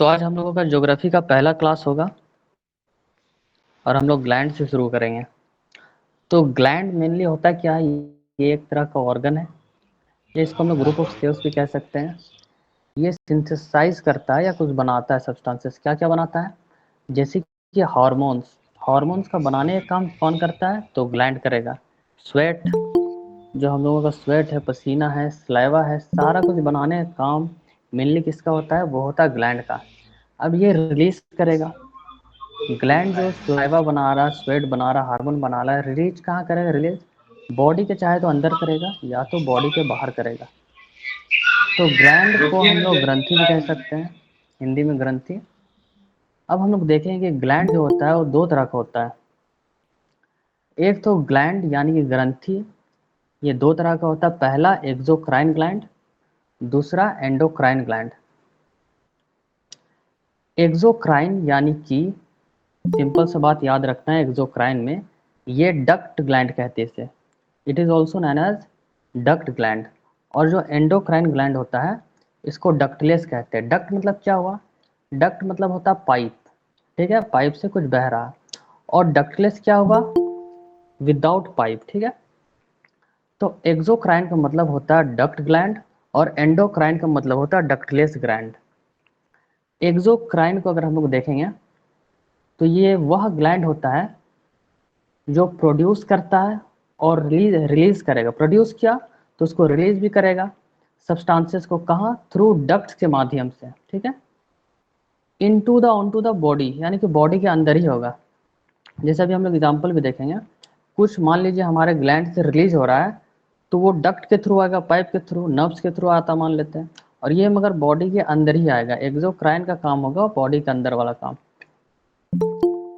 तो आज हम लोगों का ज्योग्राफी का पहला क्लास होगा और हम लोग ग्लैंड से शुरू करेंगे। तो ग्लैंड मेनली होता क्या है? ये एक तरह का ऑर्गन है, या इसको हम लोग ग्रुप ऑफ सेल्स भी कह सकते हैं। ये सिंथेसाइज करता है या कुछ बनाता है सब्सटेंसेस। क्या क्या बनाता है? जैसे कि हार्मोन्स। हार्मोन्स का बनाने का काम कौन करता है? तो ग्लैंड करेगा। स्वेट, जो हम लोगों का स्वेट है, पसीना है, स्लाइवा है, सारा कुछ बनाने का काम मेनली किसका होता है? वो होता है ग्लैंड का। अब ये रिलीज करेगा। ग्लैंड जो स्लाइवा बना रहा, स्वेट बना रहा, हार्मोन बना रहा है, रिलीज कहाँ करेगा? रिलीज बॉडी के चाहे तो अंदर करेगा या तो बॉडी के बाहर करेगा। तो ग्लैंड को रुकिए हम मुझे लोग ग्रंथि भी कह सकते हैं, हिंदी में ग्रंथि। अब हम लोग देखेंगे कि ग्लैंड जो होता है वो दो तरह का होता है। एक तो ग्लैंड यानी कि ग्रंथि, ये दो तरह का होता है। पहला एक्सोक्राइन ग्लैंड, दूसरा एंडोक्राइन ग्लैंड। एक्सोक्राइन यानी कि सिंपल सा बात याद रखना है, एक्सोक्राइन में ये डक्ट ग्लैंड कहते हैं इसे। It is also known as duct gland. और जो एंडोक्राइन ग्लैंड होता है इसको डक्टलेस कहते हैं। डक्ट मतलब क्या हुआ? डक्ट मतलब होता है पाइप, ठीक है, पाइप से कुछ बह रहा। और डक्टलेस क्या हुआ? विदाउट पाइप, ठीक है। तो एक्सोक्राइन का मतलब होता है डक्ट ग्लैंड और एंडोक्राइन का मतलब होता है डक्टलेस ग्लैंड। एक्सोक्राइन को अगर हम लोग देखेंगे तो ये वह ग्लैंड होता है जो प्रोड्यूस करता है और रिलीज रिलीज करेगा। प्रोड्यूस किया तो उसको रिलीज भी करेगा सब्सटेंसेस को। कहाँ? थ्रू डक्ट्स के माध्यम से, ठीक है। Into the onto the body, यानी कि बॉडी के अंदर ही होगा। जैसे अभी हम लोग एग्जाम्पल भी देखेंगे। कुछ मान लीजिए हमारे ग्लैंड से रिलीज हो रहा है तो वो डक्ट के थ्रू आएगा, पाइप के थ्रू, नर्व्स के थ्रू आता मान लेते हैं। और ये मगर बॉडी के अंदर ही आएगा। एक्सोक्राइन का काम होगा बॉडी के अंदर वाला काम,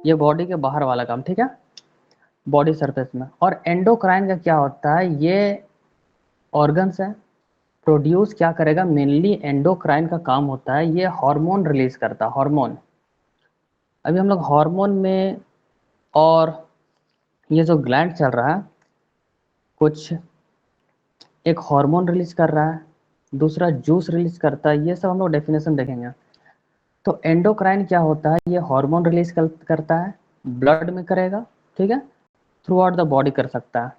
ये बॉडी के बाहर वाला काम, ठीक है, बॉडी सरफेस में। और एंडोक्राइन का क्या होता है? ये ऑर्गन्स है, प्रोड्यूस क्या करेगा? मेनली एंडोक्राइन का काम होता है ये हार्मोन रिलीज करता है, हार्मोन। अभी हम लोग हार्मोन में, और ये जो ग्लैंड चल रहा है, कुछ एक हार्मोन रिलीज कर रहा है, दूसरा जूस रिलीज करता है, ये सब हम लोग डेफिनेशन देखेंगे। तो एंडोक्राइन क्या होता है? ये हार्मोन रिलीज करता है, ब्लड में करेगा, ठीक है, थ्रू आउट द बॉडी कर सकता है।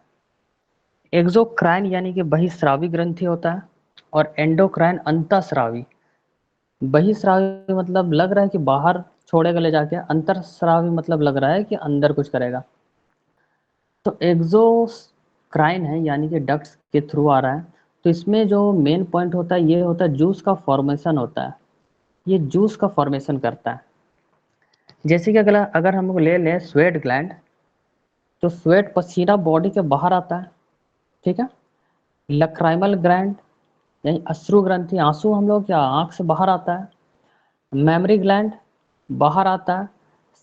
एक्सोक्राइन यानी कि बहिस्रावी ग्रंथि होता है, और एंडोक्राइन अंतःस्रावी। बहिस्रावी मतलब लग रहा है कि बाहर छोड़ेगा ले जाके, अंतःस्रावी मतलब लग रहा है कि अंदर कुछ करेगा। तो एक्सोक्राइन है यानी कि डक्ट्स के थ्रू आ रहा है। तो इसमें जो मेन पॉइंट होता है ये होता है जूस का फॉर्मेशन होता है। ये जूस का फॉर्मेशन करता है। जैसे कि अगला अगर हम लोग ले लें स्वेट ग्लैंड, तो स्वेट पसीना बॉडी के बाहर आता है, ठीक है। लक्राइमल ग्लैंड यानी अश्रु ग्रंथि, आंसू हम लोग क्या आंख से बाहर आता है। मेमरी ग्लैंड बाहर आता है।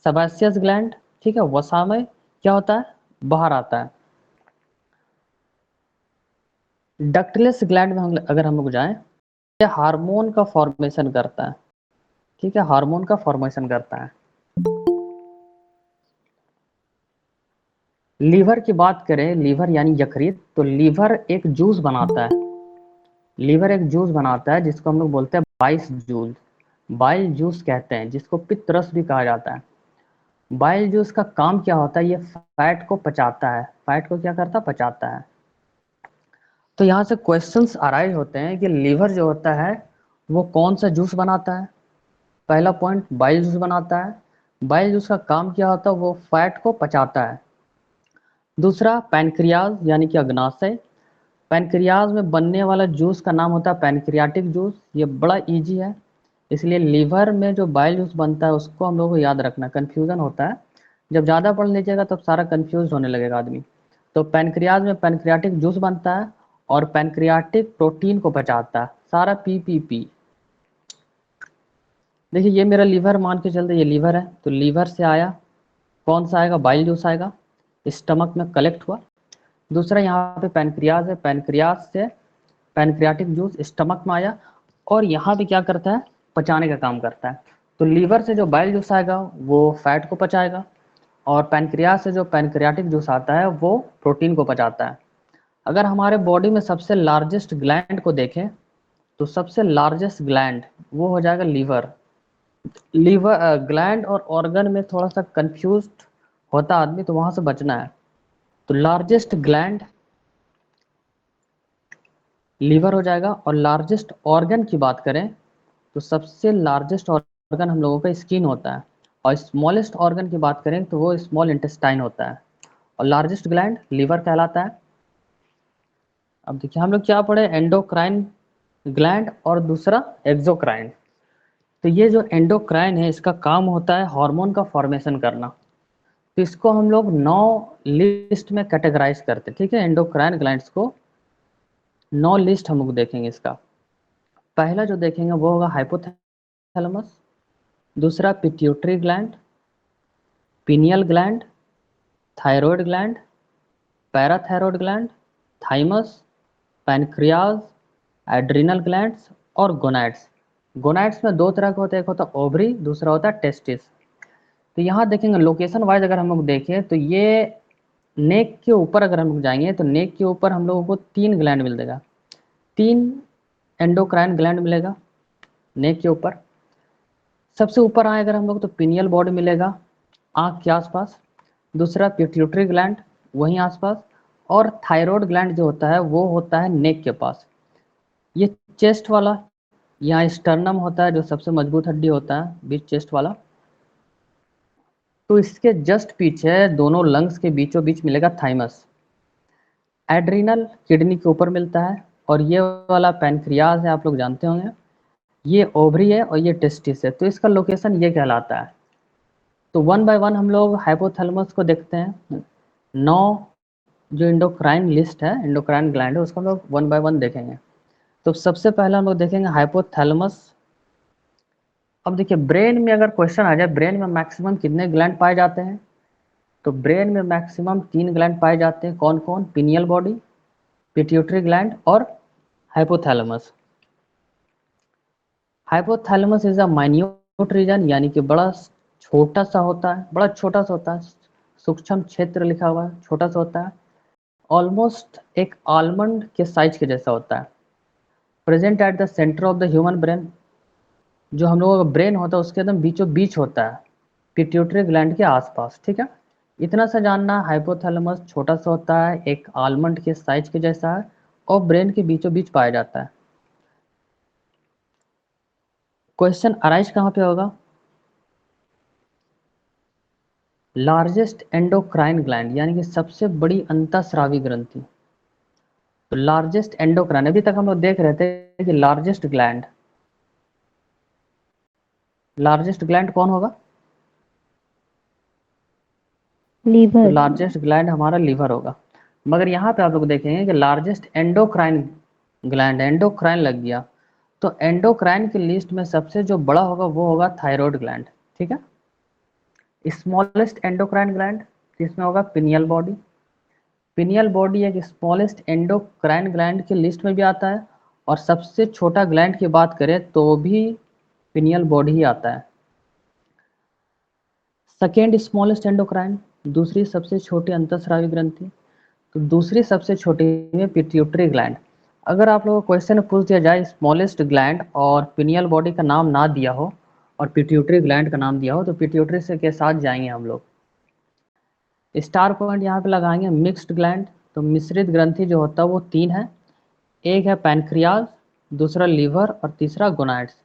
सेबेसियस ग्लैंड, ठीक है, वसामय क्या होता है? बाहर आता है। डक्टलेस ग्लैंड में अगर हम लोग जाएं, ये हार्मोन का फॉर्मेशन करता है, ठीक है, हार्मोन का फॉर्मेशन करता है। लीवर की बात करें, लीवर यानी यकृत, तो लीवर एक जूस बनाता है। लीवर एक जूस बनाता है जिसको हम लोग बोलते हैं बाइस जूस। बाइल जूस कहते हैं जिसको पित्त रस भी कहा जाता है। बाइल जूस का काम क्या होता है? ये फैट को पचाता है। फैट को क्या करता है? पचाता है। तो यहाँ से क्वेश्चंस अराइज होते हैं कि लीवर जो होता है वो कौन सा जूस बनाता है? पहला पॉइंट, बाइल जूस बनाता है। बाइल जूस का काम क्या होता है? वो फैट को पचाता है। दूसरा, पैनक्रियाज यानी कि अग्नाशय। पैनक्रियाज में बनने वाला जूस का नाम होता है पैनक्रियाटिक जूस। ये बड़ा इजी है, इसलिए लीवर में जो बाइल जूस बनता है उसको हम लोग को याद रखना, कन्फ्यूज़न होता है। जब ज़्यादा पढ़ लीजिएगा तब सारा कन्फ्यूज होने लगेगा आदमी। तो पैनक्रियाज में पैनक्रियाटिक जूस बनता है और पैनक्रियाटिक प्रोटीन को पचाता है, सारा पी। देखिए ये मेरा लीवर मान के चलते, ये लीवर है, तो लीवर से आया कौन सा आएगा? बाइल जूस आएगा, स्टमक में कलेक्ट हुआ। दूसरा यहाँ पे पैनक्रियाज है, पैनक्रियाज से पैनक्रियाटिक जूस स्टमक में आया, और यहाँ पे क्या करता है? पचाने का काम करता है। तो लीवर से जो बाइल जूस आएगा वो फैट को पचाएगा, और पैनक्रियाज से जो पैनक्रियाटिक जूस आता है वो प्रोटीन को पचाता है। अगर हमारे बॉडी में सबसे लार्जेस्ट ग्लैंड को देखें तो सबसे लार्जेस्ट ग्लैंड वो हो जाएगा लीवर। लीवर ग्लैंड और ऑर्गन में थोड़ा सा कंफ्यूज होता आदमी, तो वहां से बचना है। तो लार्जेस्ट ग्लैंड लीवर हो जाएगा। और लार्जेस्ट ऑर्गन की बात करें तो सबसे लार्जेस्ट ऑर्गन हम लोगों का स्किन होता है, और स्मॉलेस्ट ऑर्गन की बात करें तो वो स्मॉल इंटेस्टाइन होता है, और लार्जेस्ट ग्लैंड लीवर कहलाता है। अब देखिए हम लोग क्या पढ़े, एंडोक्राइन ग्लैंड और दूसरा एक्सोक्राइन। तो ये जो एंडोक्राइन है इसका काम होता है हार्मोन का फॉर्मेशन करना। तो इसको हम लोग 9 लिस्ट में कैटेगराइज करते हैं, ठीक है। एंडोक्राइन ग्लैंड्स को 9 लिस्ट हम लोग देखेंगे इसका। पहला जो देखेंगे वो होगा हाइपोथैलेमस, दूसरा pituitary gland, pineal gland, thyroid gland, parathyroid gland, thymus, pancreas, adrenal glands और गोनैड्स। गोनैड्स में दो तरह के होते हैं, एक होता है ओवरी, दूसरा होता है टेस्टिस। तो यहाँ देखेंगे लोकेशन वाइज अगर हम लोग देखें तो ये नेक के ऊपर अगर हम लोग जाएंगे तो नेक के ऊपर हम लोगों को 3 ग्लैंड मिल जाएगा, 3 एंडोक्राइन ग्लैंड मिलेगा नेक के ऊपर। सबसे ऊपर आए अगर हम लोग तो पिनियल बॉडी मिलेगा आँख के आसपास, दूसरा पिट्यूटरी ग्लैंड वहीं आसपास, और थायराइड ग्लैंड जो होता है वो होता है नेक के पास। ये चेस्ट वाला, यहाँ स्टर्नम होता है जो सबसे मजबूत हड्डी होता है बीच चेस्ट वाला। तो इसके जस्ट पीछे दोनों लंग्स के बीचों बीच मिलेगा थाइमस। एड्रिनल किडनी के ऊपर मिलता है, और ये वाला पैनक्रियाज है, आप लोग जानते होंगे। ये ओवरी है और ये टेस्टिस है, तो इसका लोकेशन ये कहलाता है। तो वन बाय वन हम लोग हाइपोथैलेमस को देखते हैं। 9 जो एंडोक्राइन लिस्ट है, एंडोक्राइन ग्लैंड है, उसको हम लोग वन बाय वन देखेंगे। तो सबसे पहले हम लोग देखेंगे हाइपोथैलेमस। अब देखिए ब्रेन में अगर क्वेश्चन आ जाए, ब्रेन में मैक्सिमम कितने ग्लैंड पाए जाते हैं, तो ब्रेन में मैक्सिमम 3 ग्लैंड पाए जाते हैं। कौन कौन? पिनियल बॉडी, पिट्यूटरी ग्लैंड और hypothalamus. Hypothalamus is a minute region, यानी कि बड़ा छोटा सा होता है, बड़ा छोटा सा होता है, सूक्ष्म क्षेत्र लिखा हुआ है, छोटा सा होता है, ऑलमोस्ट एक आलमंड के साइज के जैसा होता है। Present at the centre of the human brain, जो हम लोगों का ब्रेन होता है उसके एकदम बीचों बीच होता है, पिट्यूटरी ग्लैंड के आसपास, ठीक है। इतना सा जानना, हाइपोथैलेमस छोटा सा होता है, एक आलमंड के साइज के जैसा है, और ब्रेन के बीचों बीच पाया जाता है। क्वेश्चन अराइज कहाँ पे होगा? लार्जेस्ट एंडोक्राइन ग्लैंड, यानी कि सबसे बड़ी अंतःस्रावी ग्रंथि। तो लार्जेस्ट एंडोक्राइन, अभी तक हम लोग देख रहे थे कि लार्जेस्ट ग्लैंड कौन होगा? तो लीवर। लार्जेस्ट ग्लैंड हमारा लीवर होगा। मगर यहाँ पे आप लोग देखेंगे कि लार्जेस्ट एंडोक्राइन ग्लैंड, एंडोक्राइन लग गया, तो एंडोक्राइन की लिस्ट में सबसे जो बड़ा होगा वो होगा थायराइड ग्लैंड, ठीक है। स्मॉलेस्ट एंडोक्राइन ग्लैंड जिसमें होगा पिनियल बॉडी। पिनियल बॉडी एक स्मॉलेस्ट एंडोक्राइन ग्लैंड की लिस्ट में भी आता है, और सबसे छोटा ग्लैंड की बात करें तो भी पिनियल बॉडी ही आता है। सेकेंड स्मॉलेस्ट एंडोक्राइन, दूसरी सबसे छोटी अंतःस्रावी ग्रंथि। तो दूसरी सबसे छोटी में पिट्यूटरी ग्लैंड। अगर आप लोगों को क्वेश्चन में पूछ दिया जाए स्मॉलेस्ट ग्लैंड और पिनियल बॉडी का नाम ना दिया हो और पिट्यूटरी ग्लैंड का नाम दिया हो, तो पिट्यूटरी से के साथ जाएंगे हम लोग। स्टार पॉइंट यहाँ पे लगाएंगे मिक्स्ड ग्लैंड। तो मिश्रित ग्रंथि जो होता है वो 3 है, एक है पैनक्रियाज, दूसरा लीवर और तीसरा गोनाइड्स।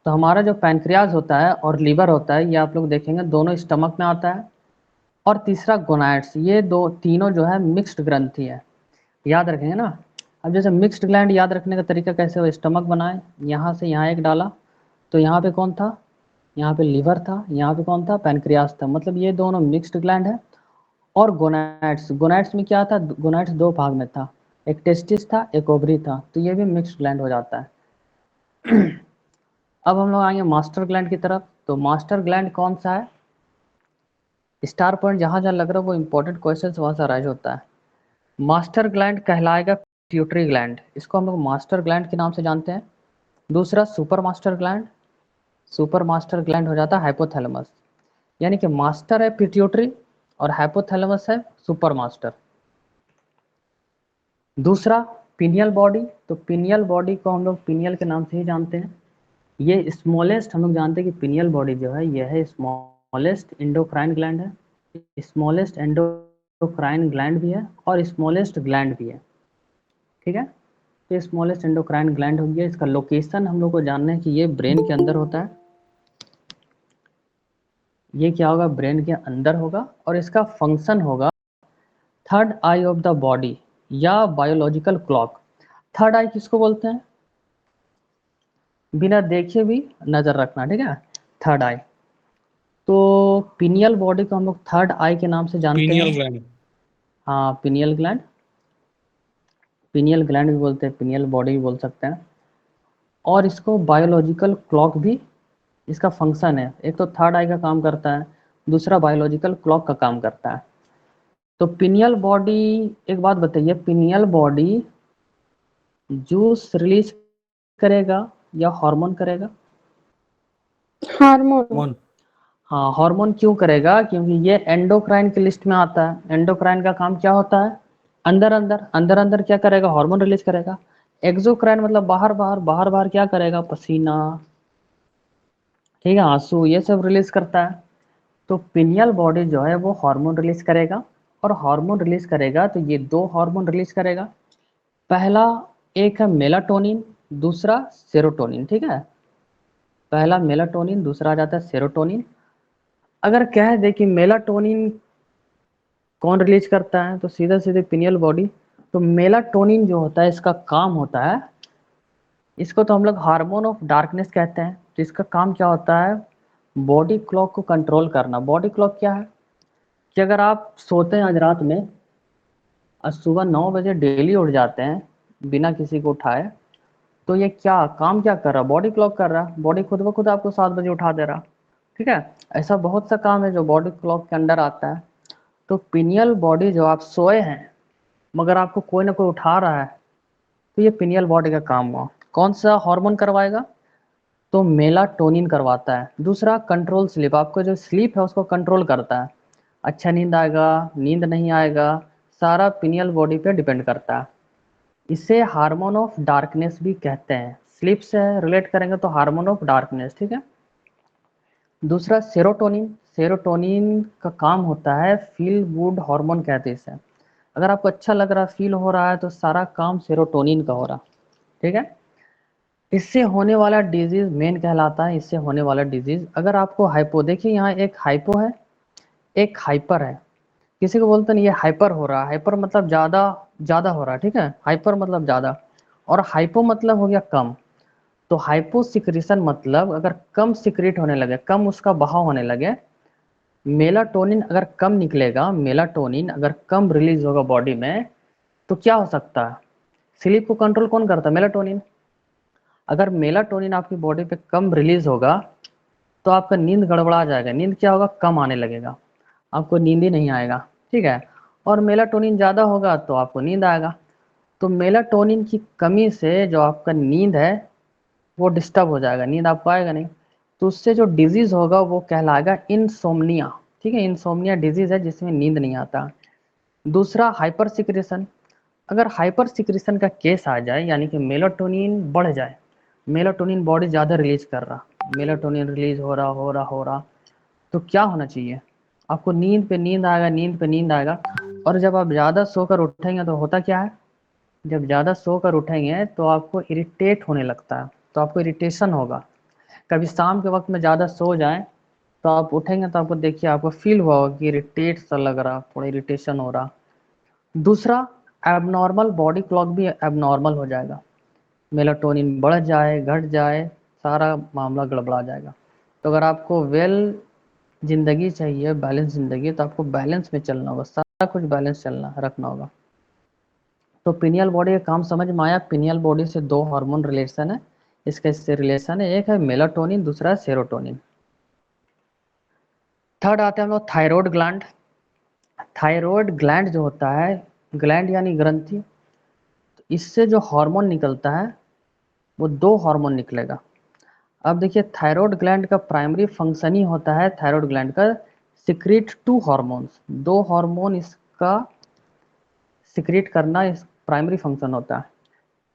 तो हमारा जो पैनक्रियाज होता है और लीवर होता है ये आप लोग देखेंगे दोनों स्टमक में आता है, और तीसरा गोनाइड्स, ये दो तीनों जो है मिक्स्ड ग्रंथि है, याद रखेंगे ना। अब जैसे मिक्स्ड ग्लैंड याद रखने का तरीका कैसे हो, स्टमक बनाए, यहाँ से यहाँ एक डाला, तो यहाँ पे कौन था? यहाँ पे लीवर था, यहाँ पे कौन था? पैनक्रियास था, मतलब ये दोनों मिक्स्ड ग्लैंड है। और गोनाइड्स, गोनाइड्स में क्या था? गोनाइड्स 2 भाग में था, एक टेस्टिस था, एक ओवरी था, तो ये भी मिक्स्ड ग्लैंड हो जाता है। अब हम लोग आएंगे मास्टर ग्लैंड की तरफ। तो मास्टर ग्लैंड कौन सा है? स्टार पॉइंट जहाँ जहाँ लग रहा है वो इंपॉर्टेंट क्वेश्चन वहाँ से अराइज होता है। मास्टर ग्लैंड कहलाएगा पिट्यूटरी ग्लैंड, इसको हम लोग मास्टर ग्लैंड के नाम से जानते हैं। दूसरा super master gland, super master gland हो जाता है हाइपोथैलेमस, यानी कि मास्टर है पिट्यूटरी और हाइपोथैलेमस है सुपर मास्टर। दूसरा पिनियल बॉडी, तो पिनियल बॉडी को हम लोग पिनियल के नाम से ही जानते हैं। ये स्मॉलेस्ट, हम लोग जानते हैं कि पिनियल बॉडी जो है यह है स्मॉलेस्ट एंडोक्राइन ग्लैंड है, स्मॉलेस्ट एंडोक्राइन ग्लैंड भी है और स्मॉलेस्ट ग्लैंड भी है, ठीक है। तो स्मॉलेस्ट एंडोक्राइन ग्लैंड हो गया, इसका लोकेशन हम लोग को जानना है कि ये ब्रेन के अंदर होता है, ये क्या होगा, ब्रेन के अंदर होगा, और इसका फंक्शन होगा third I of the body या बायोलॉजिकल क्लॉक। थर्ड आई किसको बोलते हैं, बिना देखे भी नजर रखना, ठीक है, थर्ड आई। तो पिनियल बॉडी को हम लोग थर्ड आई के नाम से जानते पीनियल हैं। ग्लैंड। हाँ, पिनियल ग्लैंड, पिनियल ग्लैंड भी बोलते हैं, पिनियल बॉडी भी बोल सकते हैं। और इसको बायोलॉजिकल क्लॉक भी इसका फंक्शन है, एक तो थर्ड आई का काम करता है, दूसरा बायोलॉजिकल क्लॉक का काम करता है। तो पिनियल बॉडी, एक बात बताइए, पिनियल बॉडी जूस रिलीज करेगा या हार्मोन करेगा? हार्मोन। वन। हाँ, हार्मोन क्यों करेगा, क्योंकि ये एंडोक्राइन की लिस्ट में आता है। एंडोक्राइन का काम क्या होता है, अंदर अंदर अंदर अंदर क्या करेगा, हार्मोन रिलीज करेगा। एक्सोक्राइन मतलब बाहर बाहर, बाहर बाहर क्या करेगा, पसीना, ठीक है, आंसू, ये सब रिलीज करता है। तो पिनियल बॉडी जो है वो हार्मोन रिलीज करेगा, और हार्मोन रिलीज करेगा तो ये दो हार्मोन रिलीज करेगा। पहला, एक है मेलाटोनिन, दूसरा सेरोटोनिन, ठीक है। पहला मेलाटोनिन, दूसरा आ जाता है सेरोटोनिन। अगर कह दे कि मेलाटोनिन कौन रिलीज करता है, तो सीधा सीधे पिनियल बॉडी। तो मेलाटोनिन जो होता है इसका काम होता है, इसको तो हम लोग हार्मोन ऑफ डार्कनेस कहते हैं। तो इसका काम क्या होता है, बॉडी क्लॉक को कंट्रोल करना। बॉडी क्लॉक क्या है कि अगर आप सोते हैं आज रात में और सुबह 9 बजे डेली उठ जाते हैं बिना किसी को उठाए, तो ये क्या काम क्या कर रहा, बॉडी क्लॉक कर रहा। बॉडी खुद ब खुद आपको 7 बजे उठा दे रहा, ठीक है। ऐसा बहुत सा काम है जो बॉडी क्लॉक के अंडर आता है। तो पिनियल बॉडी, जो आप सोए हैं मगर आपको कोई ना कोई उठा रहा है, तो ये पिनियल बॉडी का काम हुआ। कौन सा हार्मोन करवाएगा, तो मेलाटोनिन करवाता है। दूसरा, कंट्रोल स्लीप, आपको जो स्लीप है उसको कंट्रोल करता है। अच्छा नींद आएगा, नींद नहीं आएगा, सारा पिनियल बॉडी पे डिपेंड करता है। इसे हार्मोन ऑफ डार्कनेस भी कहते हैं। स्लीप से रिलेट करेंगे तो हार्मोन ऑफ डार्कनेस, ठीक है। दूसरा सेरोटोनिन, सेरोटोनिन का काम होता है फील गुड हार्मोन कहते हैं इसे। अगर आपको अच्छा लग रहा, फील हो रहा है, तो सारा काम सेरोटोनिन का हो रहा, ठीक है। इससे होने वाला डिजीज मेन कहलाता है, इससे होने वाला डिजीज। अगर आपको हाइपो, देखिए यहाँ एक हाइपो है, एक हाइपर है। किसी को बोलते नहीं ये हाइपर हो रहा है, हाइपर मतलब ज़्यादा, ज़्यादा हो रहा है, ठीक है। हाइपर मतलब ज़्यादा, और हाइपो मतलब हो गया कम। तो हाइपो सिक्रीशन मतलब अगर कम सिक्रीट होने लगे, कम उसका बहाव होने लगे। मेलाटोनिन अगर कम निकलेगा, मेलाटोनिन अगर कम रिलीज होगा बॉडी में, तो क्या हो सकता है, स्लीप को कंट्रोल कौन करता है, मेलाटोनिन। अगर मेलाटोनिन आपकी बॉडी पे कम रिलीज होगा तो आपका नींद गड़बड़ा जाएगा, नींद क्या होगा, कम आने लगेगा, आपको नींद ही नहीं आएगा, ठीक है। और मेलाटोनिन ज़्यादा होगा तो आपको नींद आएगा। तो मेलाटोनिन की कमी से जो आपका नींद है वो डिस्टर्ब हो जाएगा, नींद आपको आएगा नहीं। तो उससे जो डिजीज होगा वो कहलाएगा इंसोम्निया, ठीक है। इंसोम्निया डिजीज है जिसमें नींद नहीं आता। दूसरा, हाइपर सिक्रेशन। अगर हाइपर सिक्रेशन का केस आ जाए, यानी कि मेलाटोनिन बढ़ जाए, मेलाटोनिन बॉडी ज़्यादा रिलीज कर रहा, मेलाटोनिन रिलीज हो रहा हो रहा हो रहा, तो क्या होना चाहिए, आपको नींद पे नींद आएगा, नींद पे नींद आएगा। और जब आप ज़्यादा सोकर उठेंगे तो होता क्या है, जब ज़्यादा सोकर उठेंगे तो आपको इरिटेट होने लगता है, तो आपको इरिटेशन होगा। कभी शाम के वक्त में ज़्यादा सो जाएं तो आप उठेंगे तो आपको देखिए, आपको फील हुआ होगा कि इरिटेट सा लग रहा, थोड़ा इरिटेशन हो रहा। दूसरा, एबनॉर्मल बॉडी क्लॉक भी एबनॉर्मल हो जाएगा, मेलाटोनिन बढ़ जाए घट जाए, सारा मामला गड़बड़ा जाएगा। तो अगर आपको वेल ज़िंदगी चाहिए, बैलेंस ज़िंदगी, तो आपको बैलेंस में चलना होगा, सारा कुछ बैलेंस चलना रखना होगा। तो पिनियल बॉडी का काम समझ में आया। पिनियल बॉडी से दो हार्मोन रिलेशन है, इसका इससे रिलेशन है, एक है मेलाटोनिन, दूसरा है सेरोटोनिन। थर्ड आते हैं हम लोग थायराइड ग्लैंड। थायराइड ग्लैंड जो होता है, ग्लैंड यानी ग्रंथि, तो इससे जो हार्मोन निकलता है वो दो हार्मोन निकलेगा। अब देखिए, थायराइड ग्लैंड का प्राइमरी फंक्शन ही होता है, थायराइड ग्लैंड का सिक्रीट टू हार्मोन्स, दो हार्मोन इसका सिक्रीट करना इस प्राइमरी फंक्शन होता है।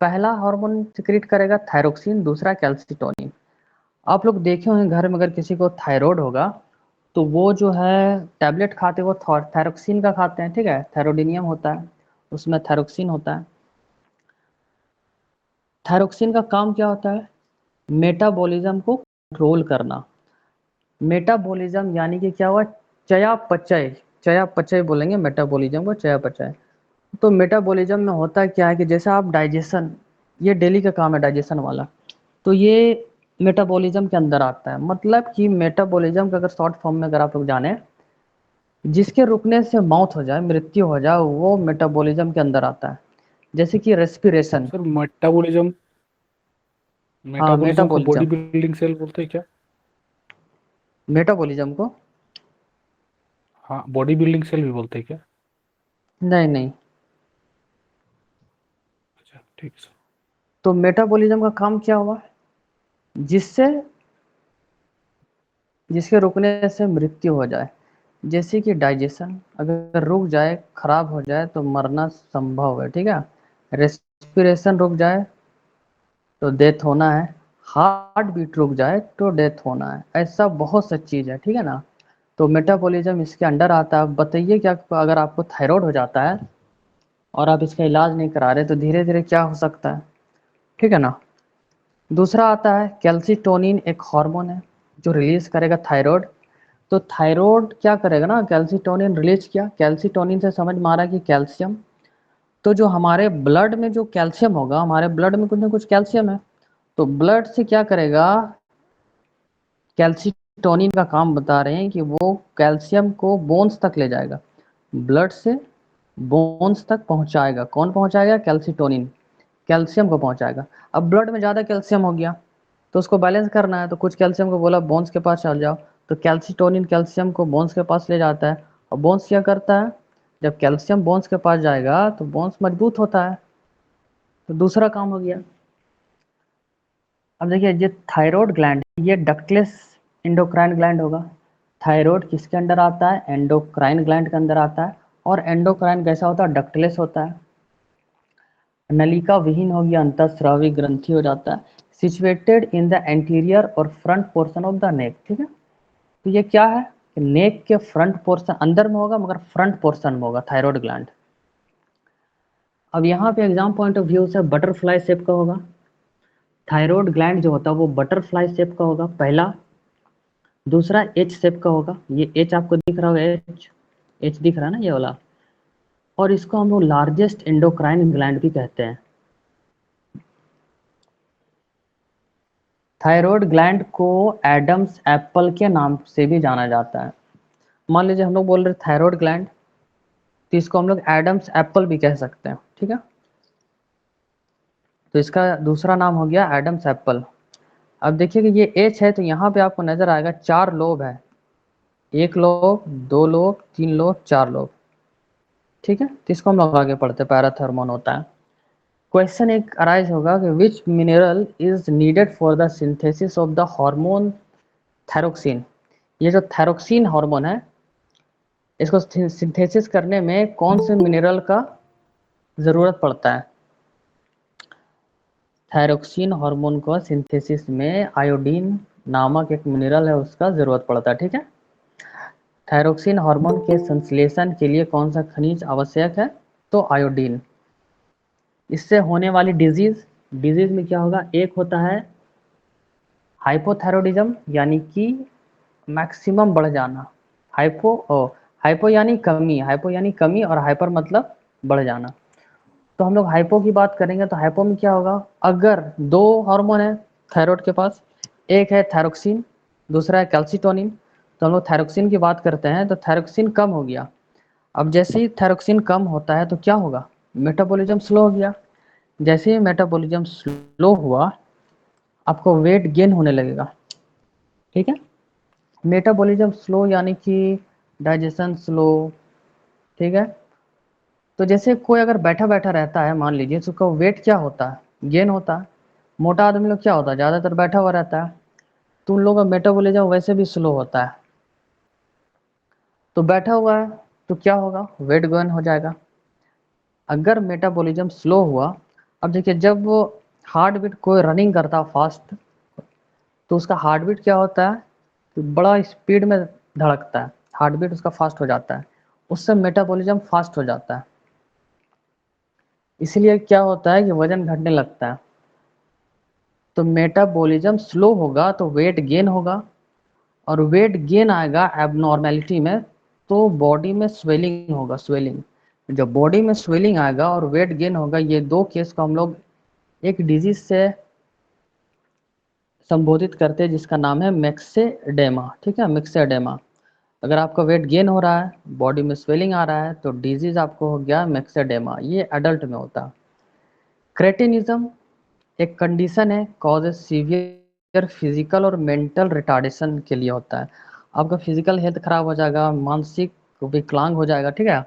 पहला हार्मोन सिक्रीट करेगा थायरोक्सिन, दूसरा कैल्सिटोनिन। आप लोग देखे होंगे घर में अगर किसी को थायराइड होगा तो वो जो है टैबलेट खाते वो थायरोक्सिन का खाते हैं, ठीक है, थायरोडिनियम होता है, उसमें थायरोक्सिन होता है। थायरोक्सिन का काम क्या होता है? मेटाबॉलिज्म को कंट्रोल करना। मेटाबॉलिज्म यानी कि क्या हुआ, चयापचय, चयापचय बोलेंगे मेटाबॉलिज्म को, चयापचय। तो मेटाबॉलिज्म में होता क्या है कि जैसे आप डाइजेशन, ये डेली का काम है डाइजेशन वाला, तो ये मेटाबॉलिज्म के अंदर आता है। मतलब कि मेटाबॉलिज्म का अगर शॉर्ट फॉर्म में अगर आप लोग जाने, जिसके रुकने से मौत हो जाए, मृत्यु हो जाए, वो मेटाबॉलिज्म के अंदर आता है। जैसे कि रेस्पिरेशन। सर मेटाबॉलिज्म, हाँ, मेटाबॉलिज्म को बॉडी मेटाबॉलिज्म, बिल्डिंग सेल बोलते हैं क्या? मेटाबॉलिज्म को, हाँ, बॉडी बिल्डिंग सेल भी बोलते हैं क्या? नहीं नहीं। अच्छा ठीक है सर। तो मेटाबॉलिज्म का काम क्या हुआ, जिससे, जिसके रुकने से मृत्यु हो जाए। जैसे कि डाइजेशन अगर रुक जाए, खराब हो जाए तो मरना संभव है, ठीक है। रेस्पिरेशन रुक जाए तो डेथ होना है। हार्ट बीट रुक जाए तो डेथ होना है। ऐसा बहुत सा चीज़ है, ठीक है ना। तो मेटाबॉलिज्म इसके अंडर आता है। बताइए क्या, अगर आपको थायराइड हो जाता है और आप इसका इलाज नहीं करा रहे तो धीरे धीरे क्या हो सकता है, ठीक है ना। दूसरा आता है कैल्सीटोनिन, एक हार्मोन है जो रिलीज करेगा थायराइड। तो थायराइड क्या करेगा ना, कैल्सीटोनिन रिलीज किया, कैल्सीटोनिन से समझ में आ रहा है कि कैल्शियम। तो जो हमारे ब्लड में जो कैल्शियम होगा, हमारे ब्लड में कुछ ना कुछ कैल्शियम है, तो ब्लड से क्या करेगा, कैल्सीटोनिन का काम बता रहे हैं कि वो कैल्शियम को बोन्स तक ले जाएगा, ब्लड से बोन्स तक पहुंचाएगा। कौन पहुंचाएगा? कैल्सीटोनिन, कैल्शियम को पहुंचाएगा। अब ब्लड में ज़्यादा कैल्शियम हो गया तो उसको बैलेंस करना है, तो कुछ कैल्शियम को बोला बोन्स के पास चल जाओ, तो कैल्सीटोनिन कैल्शियम को बोन्स के पास ले जाता है। और बोन्स क्या करता है, जब कैल्शियम बोन्स के पास जाएगा तो बोन्स मजबूत होता है। तो दूसरा काम हो गया। अब देखिए, ये थायराइड ग्लैंड, ये डक्टलेस एंडोक्राइन ग्लैंड होगा। थायराइड किसके अंदर आता है? एंडोक्राइन ग्लैंड के अंदर आता है। और एंडोक्राइन कैसा होता है? डक्टलेस होता है। नलिका विहीन हो गया, अंतःस्रावी ग्रंथि हो जाता है। सिचुएटेड इन द एंटीरियर और front portion of the neck, ठीक है। तो ये क्या है कि नेक के फ्रंट पोर्शन अंदर में होगा, मगर फ्रंट पोर्शन में होगा थायराइड ग्लैंड। अब यहाँ पे एग्जाम पॉइंट ऑफ व्यू से बटरफ्लाई शेप का होगा। थायराइड ग्लैंड जो होता है वो बटरफ्लाई शेप का होगा, पहला। दूसरा एच शेप का होगा, ये एच आपको दिख रहा होगा, एच, एच दिख रहा है ना, ये वाला। और इसको हम लोग लार्जेस्ट एंडोक्राइन ग्लैंड भी कहते हैं। थायराइड ग्लैंड को एडम्स एप्पल के नाम से भी जाना जाता है। मान लीजिए हम लोग बोल रहे थायराइड ग्लैंड, तो इसको हम लोग एडम्स एप्पल भी कह सकते हैं, ठीक है। तो इसका दूसरा नाम हो गया एडम्स एप्पल। अब देखिए कि ये एच है, तो यहाँ पे आपको नजर आएगा 4 लोब है, 1 लोब, 2 लोब, 3 लोब, 4 लोब, ठीक है। तो इसको हम लोग आगे पढ़ते, पैराथर्मोन होता है। क्वेश्चन एक अराइज होगा कि विच mineral is needed for the synthesis of the hormone thyroxine. ये जो थायरोक्सिन हार्मोन है, इसको सिंथेसिस करने में कौन से मिनरल का ज़रूरत पड़ता है? थायरोक्सिन हार्मोन को सिंथेसिस में आयोडीन नामक एक मिनरल है, उसका ज़रूरत पड़ता है, ठीक है। थायरोक्सिन हार्मोन के संश्लेषण के लिए कौन सा खनिज आवश्यक है? तो आयोडीन। इससे होने वाली डिजीज, डिजीज में क्या होगा, एक होता है हाइपोथायरॉयडिज्म, यानी कि मैक्सिमम बढ़ जाना। हाइपो यानी कमी, हाइपो यानी कमी, और हाइपर मतलब बढ़ जाना। तो हम लोग हाइपो की बात करेंगे तो हाइपो में क्या होगा, अगर 2 हार्मोन है थायराइड के पास, एक है थायरोक्सिन, दूसरा है कैल्सीटोनिन। तो हम लोग थायरोक्सिन की बात करते हैं, तो थायरोक्सिन कम हो गया। अब जैसे ही थायरोक्सिन कम होता है तो क्या होगा, मेटाबॉलिज्म स्लो हो गया। जैसे ही मेटाबॉलिज्म स्लो हुआ, आपको वेट गेन होने लगेगा, ठीक है। मेटाबॉलिज्म स्लो यानी कि डाइजेशन स्लो, ठीक है। तो जैसे कोई अगर बैठा बैठा रहता है, मान लीजिए, तो उसका वेट क्या होता है, गेन होता है। मोटा आदमी लोग क्या होता है, ज़्यादातर बैठा हुआ रहता है, तो उन लोगों का मेटाबॉलिज्म वैसे भी स्लो होता है। तो बैठा हुआ है तो क्या होगा, वेट गेन हो जाएगा। अगर मेटाबॉलिज्म स्लो हुआ, अब देखिए, जब हार्ट बीट कोई रनिंग करता फास्ट, तो उसका हार्ट बीट क्या होता है कि बड़ा स्पीड में धड़कता है, हार्ट बीट उसका फास्ट हो जाता है, उससे मेटाबॉलिज्म फास्ट हो जाता है, इसलिए क्या होता है कि वजन घटने लगता है। तो मेटाबॉलिज्म स्लो होगा तो वेट गेन होगा, और वेट गेन आएगा एबनॉर्मेलिटी में, तो बॉडी में स्वेलिंग होगा, स्वेलिंग। जब बॉडी में स्वेलिंग आएगा और वेट गेन होगा, ये दो केस को हम लोग एक डिजीज से संबोधित करते हैं जिसका नाम है मैक्सेडेमा। ठीक है, मैक्सेडेमा। अगर आपका वेट गेन हो रहा है, बॉडी में स्वेलिंग आ रहा है, तो डिजीज आपको हो गया मैक्सेडेमा, ये एडल्ट में होता है। क्रेटिनिज्म एक कंडीशन है, कॉजेज सीवियर फिजिकल और मेंटल रिटार्डेशन के लिए होता है। आपका फिजिकल हेल्थ खराब हो जाएगा, मानसिक विकलांग हो जाएगा, ठीक है,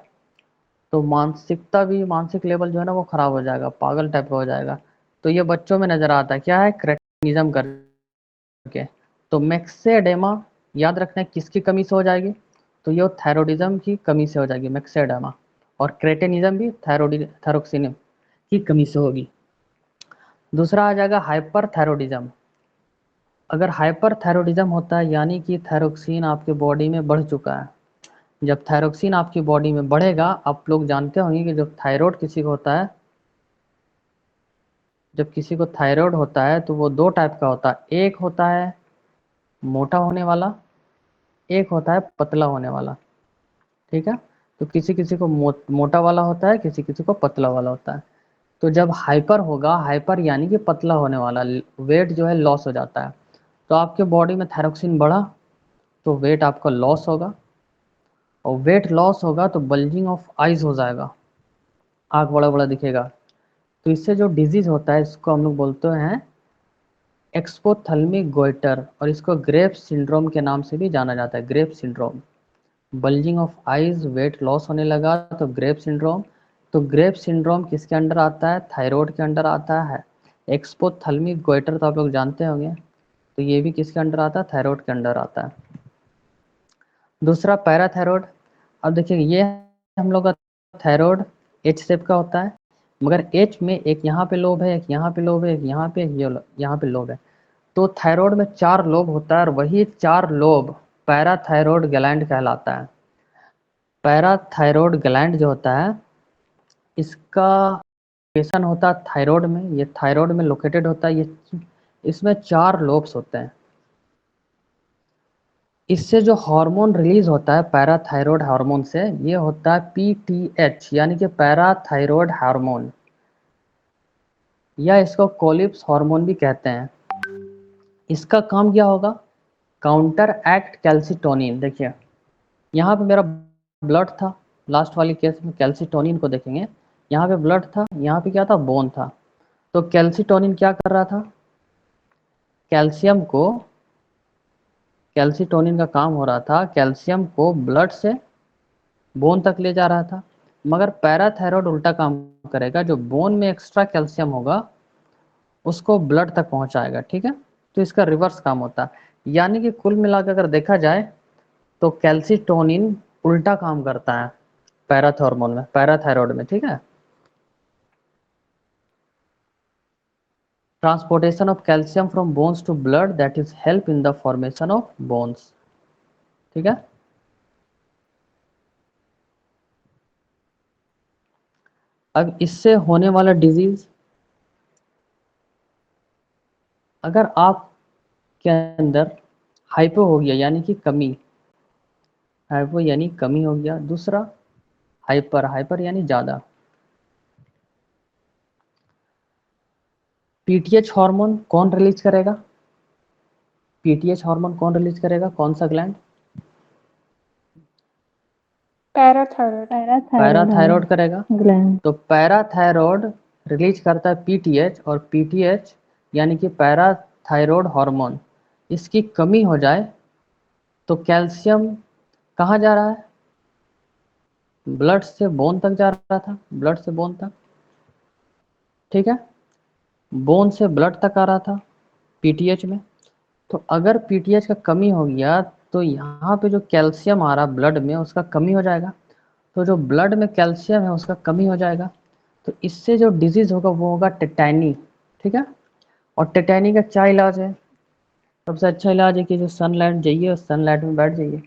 तो मानसिकता भी, मानसिक लेवल जो है ना वो खराब हो जाएगा, पागल टाइप का हो जाएगा। तो ये बच्चों में नजर आता है, क्या है, क्रेटिनिज्म करके। तो मैक्सेडेमा याद रखना है किसकी कमी से हो जाएगी, तो ये थायरोडिज्म की कमी से हो जाएगी मैक्सेडेमा, और क्रेटिनिज्म भी थायरोक्सिन की कमी से होगी। दूसरा आ जाएगा हाइपर थायरोडिज्म। अगर हाइपर थायरोडिज्म होता है यानी कि थायरोक्सिन आपके बॉडी में बढ़ चुका है। जब थायरोक्सिन आपकी बॉडी में बढ़ेगा, आप लोग जानते होंगे कि जब थायराइड किसी को होता है, जब किसी को थायराइड होता है तो वो दो टाइप का होता है, एक होता है मोटा होने वाला, एक होता है पतला होने वाला। ठीक है, तो किसी किसी को मोटा वाला होता है, किसी किसी को पतला वाला होता है। तो जब हाइपर होगा, हाइपर यानी कि पतला होने वाला, वेट जो है लॉस हो जाता है, तो आपके बॉडी में थायरोक्सिन बढ़ा तो वेट आपका लॉस होगा, और वेट लॉस होगा तो बल्जिंग ऑफ आइज हो जाएगा, आँख बड़ा बड़ा दिखेगा। तो इससे जो डिजीज होता है इसको हम लोग बोलते हैं एक्सपोथल्मिक गोइटर, और इसको ग्रेव सिंड्रोम के नाम से भी जाना जाता है, grave syndrome. Bulging of eyes, weight loss होने लगा तो ग्रेव सिंड्रोम। तो ग्रेव सिंड्रोम किसके अंडर आता है, थायराइड के अंडर आता है। एक्सपोथल्मिक गोइटर तो आप लोग जानते होंगे, तो ये भी किसके अंडर आता है, थायराइड के अंडर आता है। दूसरा पैराथायरॉयड। अब देखिए ये हम लोग का थायराइड एच शेप का होता है, मगर एच में एक यहाँ पे लोब है, एक यहाँ पे लोब है, एक यहाँ पे, यहाँ पे लोब है। तो थायराइड में 4 लोब होता है, और वही 4 लोब पैराथायरॉयड ग्लैंड कहलाता है। पैराथायरॉयड ग्लैंड जो होता है, इसका लोकेशन होता है थायराइड में, ये थायराइड में लोकेटेड होता है। ये इसमें 4 लोब्स होते हैं। इससे जो हार्मोन रिलीज होता है पैराथायरॉयड हार्मोन से, ये होता है पीटीएच यानी कि पैराथायरॉयड हार्मोन, या इसको कोलिप्स हार्मोन भी कहते हैं। इसका काम क्या होगा, काउंटर एक्ट कैल्सिटोनिन। देखिए यहाँ पे मेरा ब्लड था, लास्ट वाली केस में कैल्सिटोनिन को देखेंगे, यहाँ पे ब्लड था, यहाँ पे क्या था, बोन था। तो कैल्सिटोनिन क्या कर रहा था, कैल्शियम को, कैल्सिटोनिन का काम हो रहा था कैल्शियम को ब्लड से बोन तक ले जा रहा था। मगर पैराथायरॉयड उल्टा काम करेगा, जो बोन में एक्स्ट्रा कैल्शियम होगा उसको ब्लड तक पहुंचाएगा। ठीक है, तो इसका रिवर्स काम होता है। यानी कि कुल मिलाकर अगर देखा जाए तो कैल्सिटोनिन उल्टा काम करता है पैराथॉर्मोन में, पैराथायरॉयड में। ठीक है, transportation of calcium from bones to blood that is help in the formation of bones. ठीक है, अब इससे होने वाला डिजीज, अगर आप के अंदर हाइपो हो गया यानी कि कमी, हाइपो यानी कमी हो गया। दूसरा हाइपर, हाइपर यानी ज़्यादा। पीटीएच हार्मोन कौन रिलीज करेगा, पीटीएच हार्मोन कौन रिलीज करेगा, कौन सा ग्लैंड, पैराथायरॉयड पैराथायरॉयड करेगा। ग्लैंड। तो पैराथायरॉयड रिलीज करता है पीटीएच, और पीटीएच यानी कि पैराथायरॉयड हार्मोन, इसकी कमी हो जाए तो कैल्शियम कहाँ जा रहा है, ब्लड से बोन तक जा रहा था, ब्लड से बोन तक। ठीक है, बोन से ब्लड तक आ रहा था पीटीएच में। तो अगर पीटीएच का कमी हो गया तो यहाँ पे जो कैल्शियम आ रहा ब्लड में उसका कमी हो जाएगा, तो जो ब्लड में कैल्शियम है उसका कमी हो जाएगा। तो इससे जो डिजीज होगा वो होगा टेटैनी। ठीक है, और टेटैनी का क्या इलाज है, सबसे अच्छा इलाज है कि जो सनलाइट जाइए और सनलाइट में बैठ जाइए,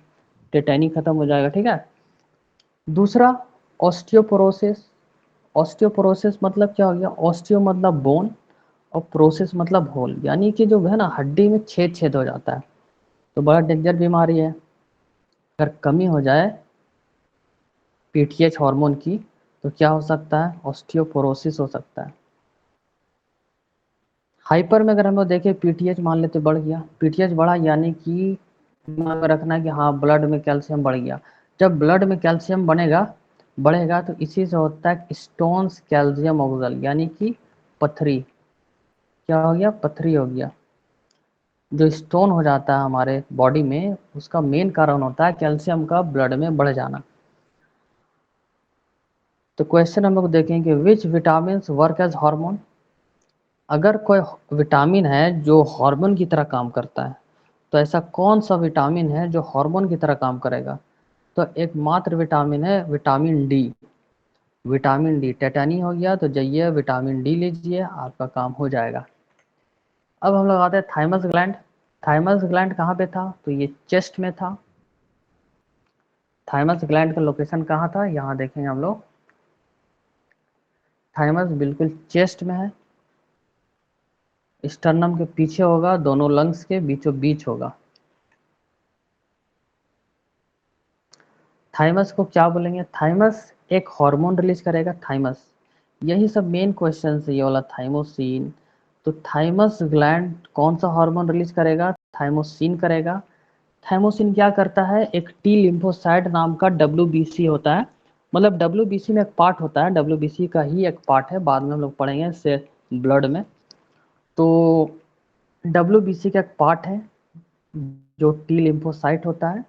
टेटैनिक खत्म हो जाएगा। ठीक है। दूसरा, ऑस्टियोपोरोसिस। ऑस्टियोपोरोसिस मतलब क्या हो गया? ऑस्टियो मतलब बोन और प्रोसेस मतलब होल, यानी कि जो है ना हड्डी में छेद छेद हो जाता है, तो बड़ा डेंजर बीमारी है। अगर कमी हो जाए पीटीएच हार्मोन की तो क्या हो सकता है? ऑस्टियोपोरोसिस हो सकता है। हाइपर में अगर हम लोग देखें पीटीएच मान लेते बढ़ गया, पीटीएच बढ़ा यानी कि दिमाग में रखना है कि हाँ ब्लड में कैल्शियम बढ़ गया। जब ब्लड में कैल्शियम बनेगा बढ़ेगा तो इसी से होता है स्टोन्स कैल्शियम ऑक्सल, यानी कि पथरी। क्या हो गया? पथरी हो गया। जो स्टोन हो जाता है हमारे बॉडी में उसका मेन कारण होता है कैल्शियम का ब्लड में बढ़ जाना। तो क्वेश्चन हम लोग देखेंगे, which vitamin work as hormone. अगर कोई विटामिन है जो हार्मोन की तरह काम करता है तो ऐसा कौन सा विटामिन है जो हार्मोन की तरह काम करेगा? तो एकमात्र विटामिन है vitamin D. Vitamin D tetani हो गया तो जाइए विटामिन डी लीजिए, आपका काम हो जाएगा। अब हम लोग आते हैं थाइमस ग्लैंड। थाइमस ग्लैंड कहाँ पे था? तो ये चेस्ट में था। थाइमस ग्लैंड का लोकेशन कहाँ था? यहाँ देखेंगे हम लोग, थाइमस बिल्कुल चेस्ट में है, स्टर्नम के पीछे होगा, दोनों लंग्स के बीचों बीच होगा। थाइमस को क्या बोलेंगे? थाइमस एक हार्मोन रिलीज करेगा, थाइमस। यही सब मेन क्वेश्चन है, ये वाला थाइमोसिन। तो थाइमस ग्लैंड कौन सा हार्मोन रिलीज करेगा? थाइमोसिन करेगा। थाइमोसिन क्या करता है? एक टी लिम्फोसाइट नाम का डब्ल्यूबीसी होता है, मतलब डब्ल्यूबीसी में एक पार्ट होता है, डब्ल्यूबीसी का ही एक पार्ट है, बाद में हम लोग पढ़ेंगे से ब्लड में। तो डब्ल्यूबीसी का एक पार्ट है जो टी लिम्फोसाइट होता है,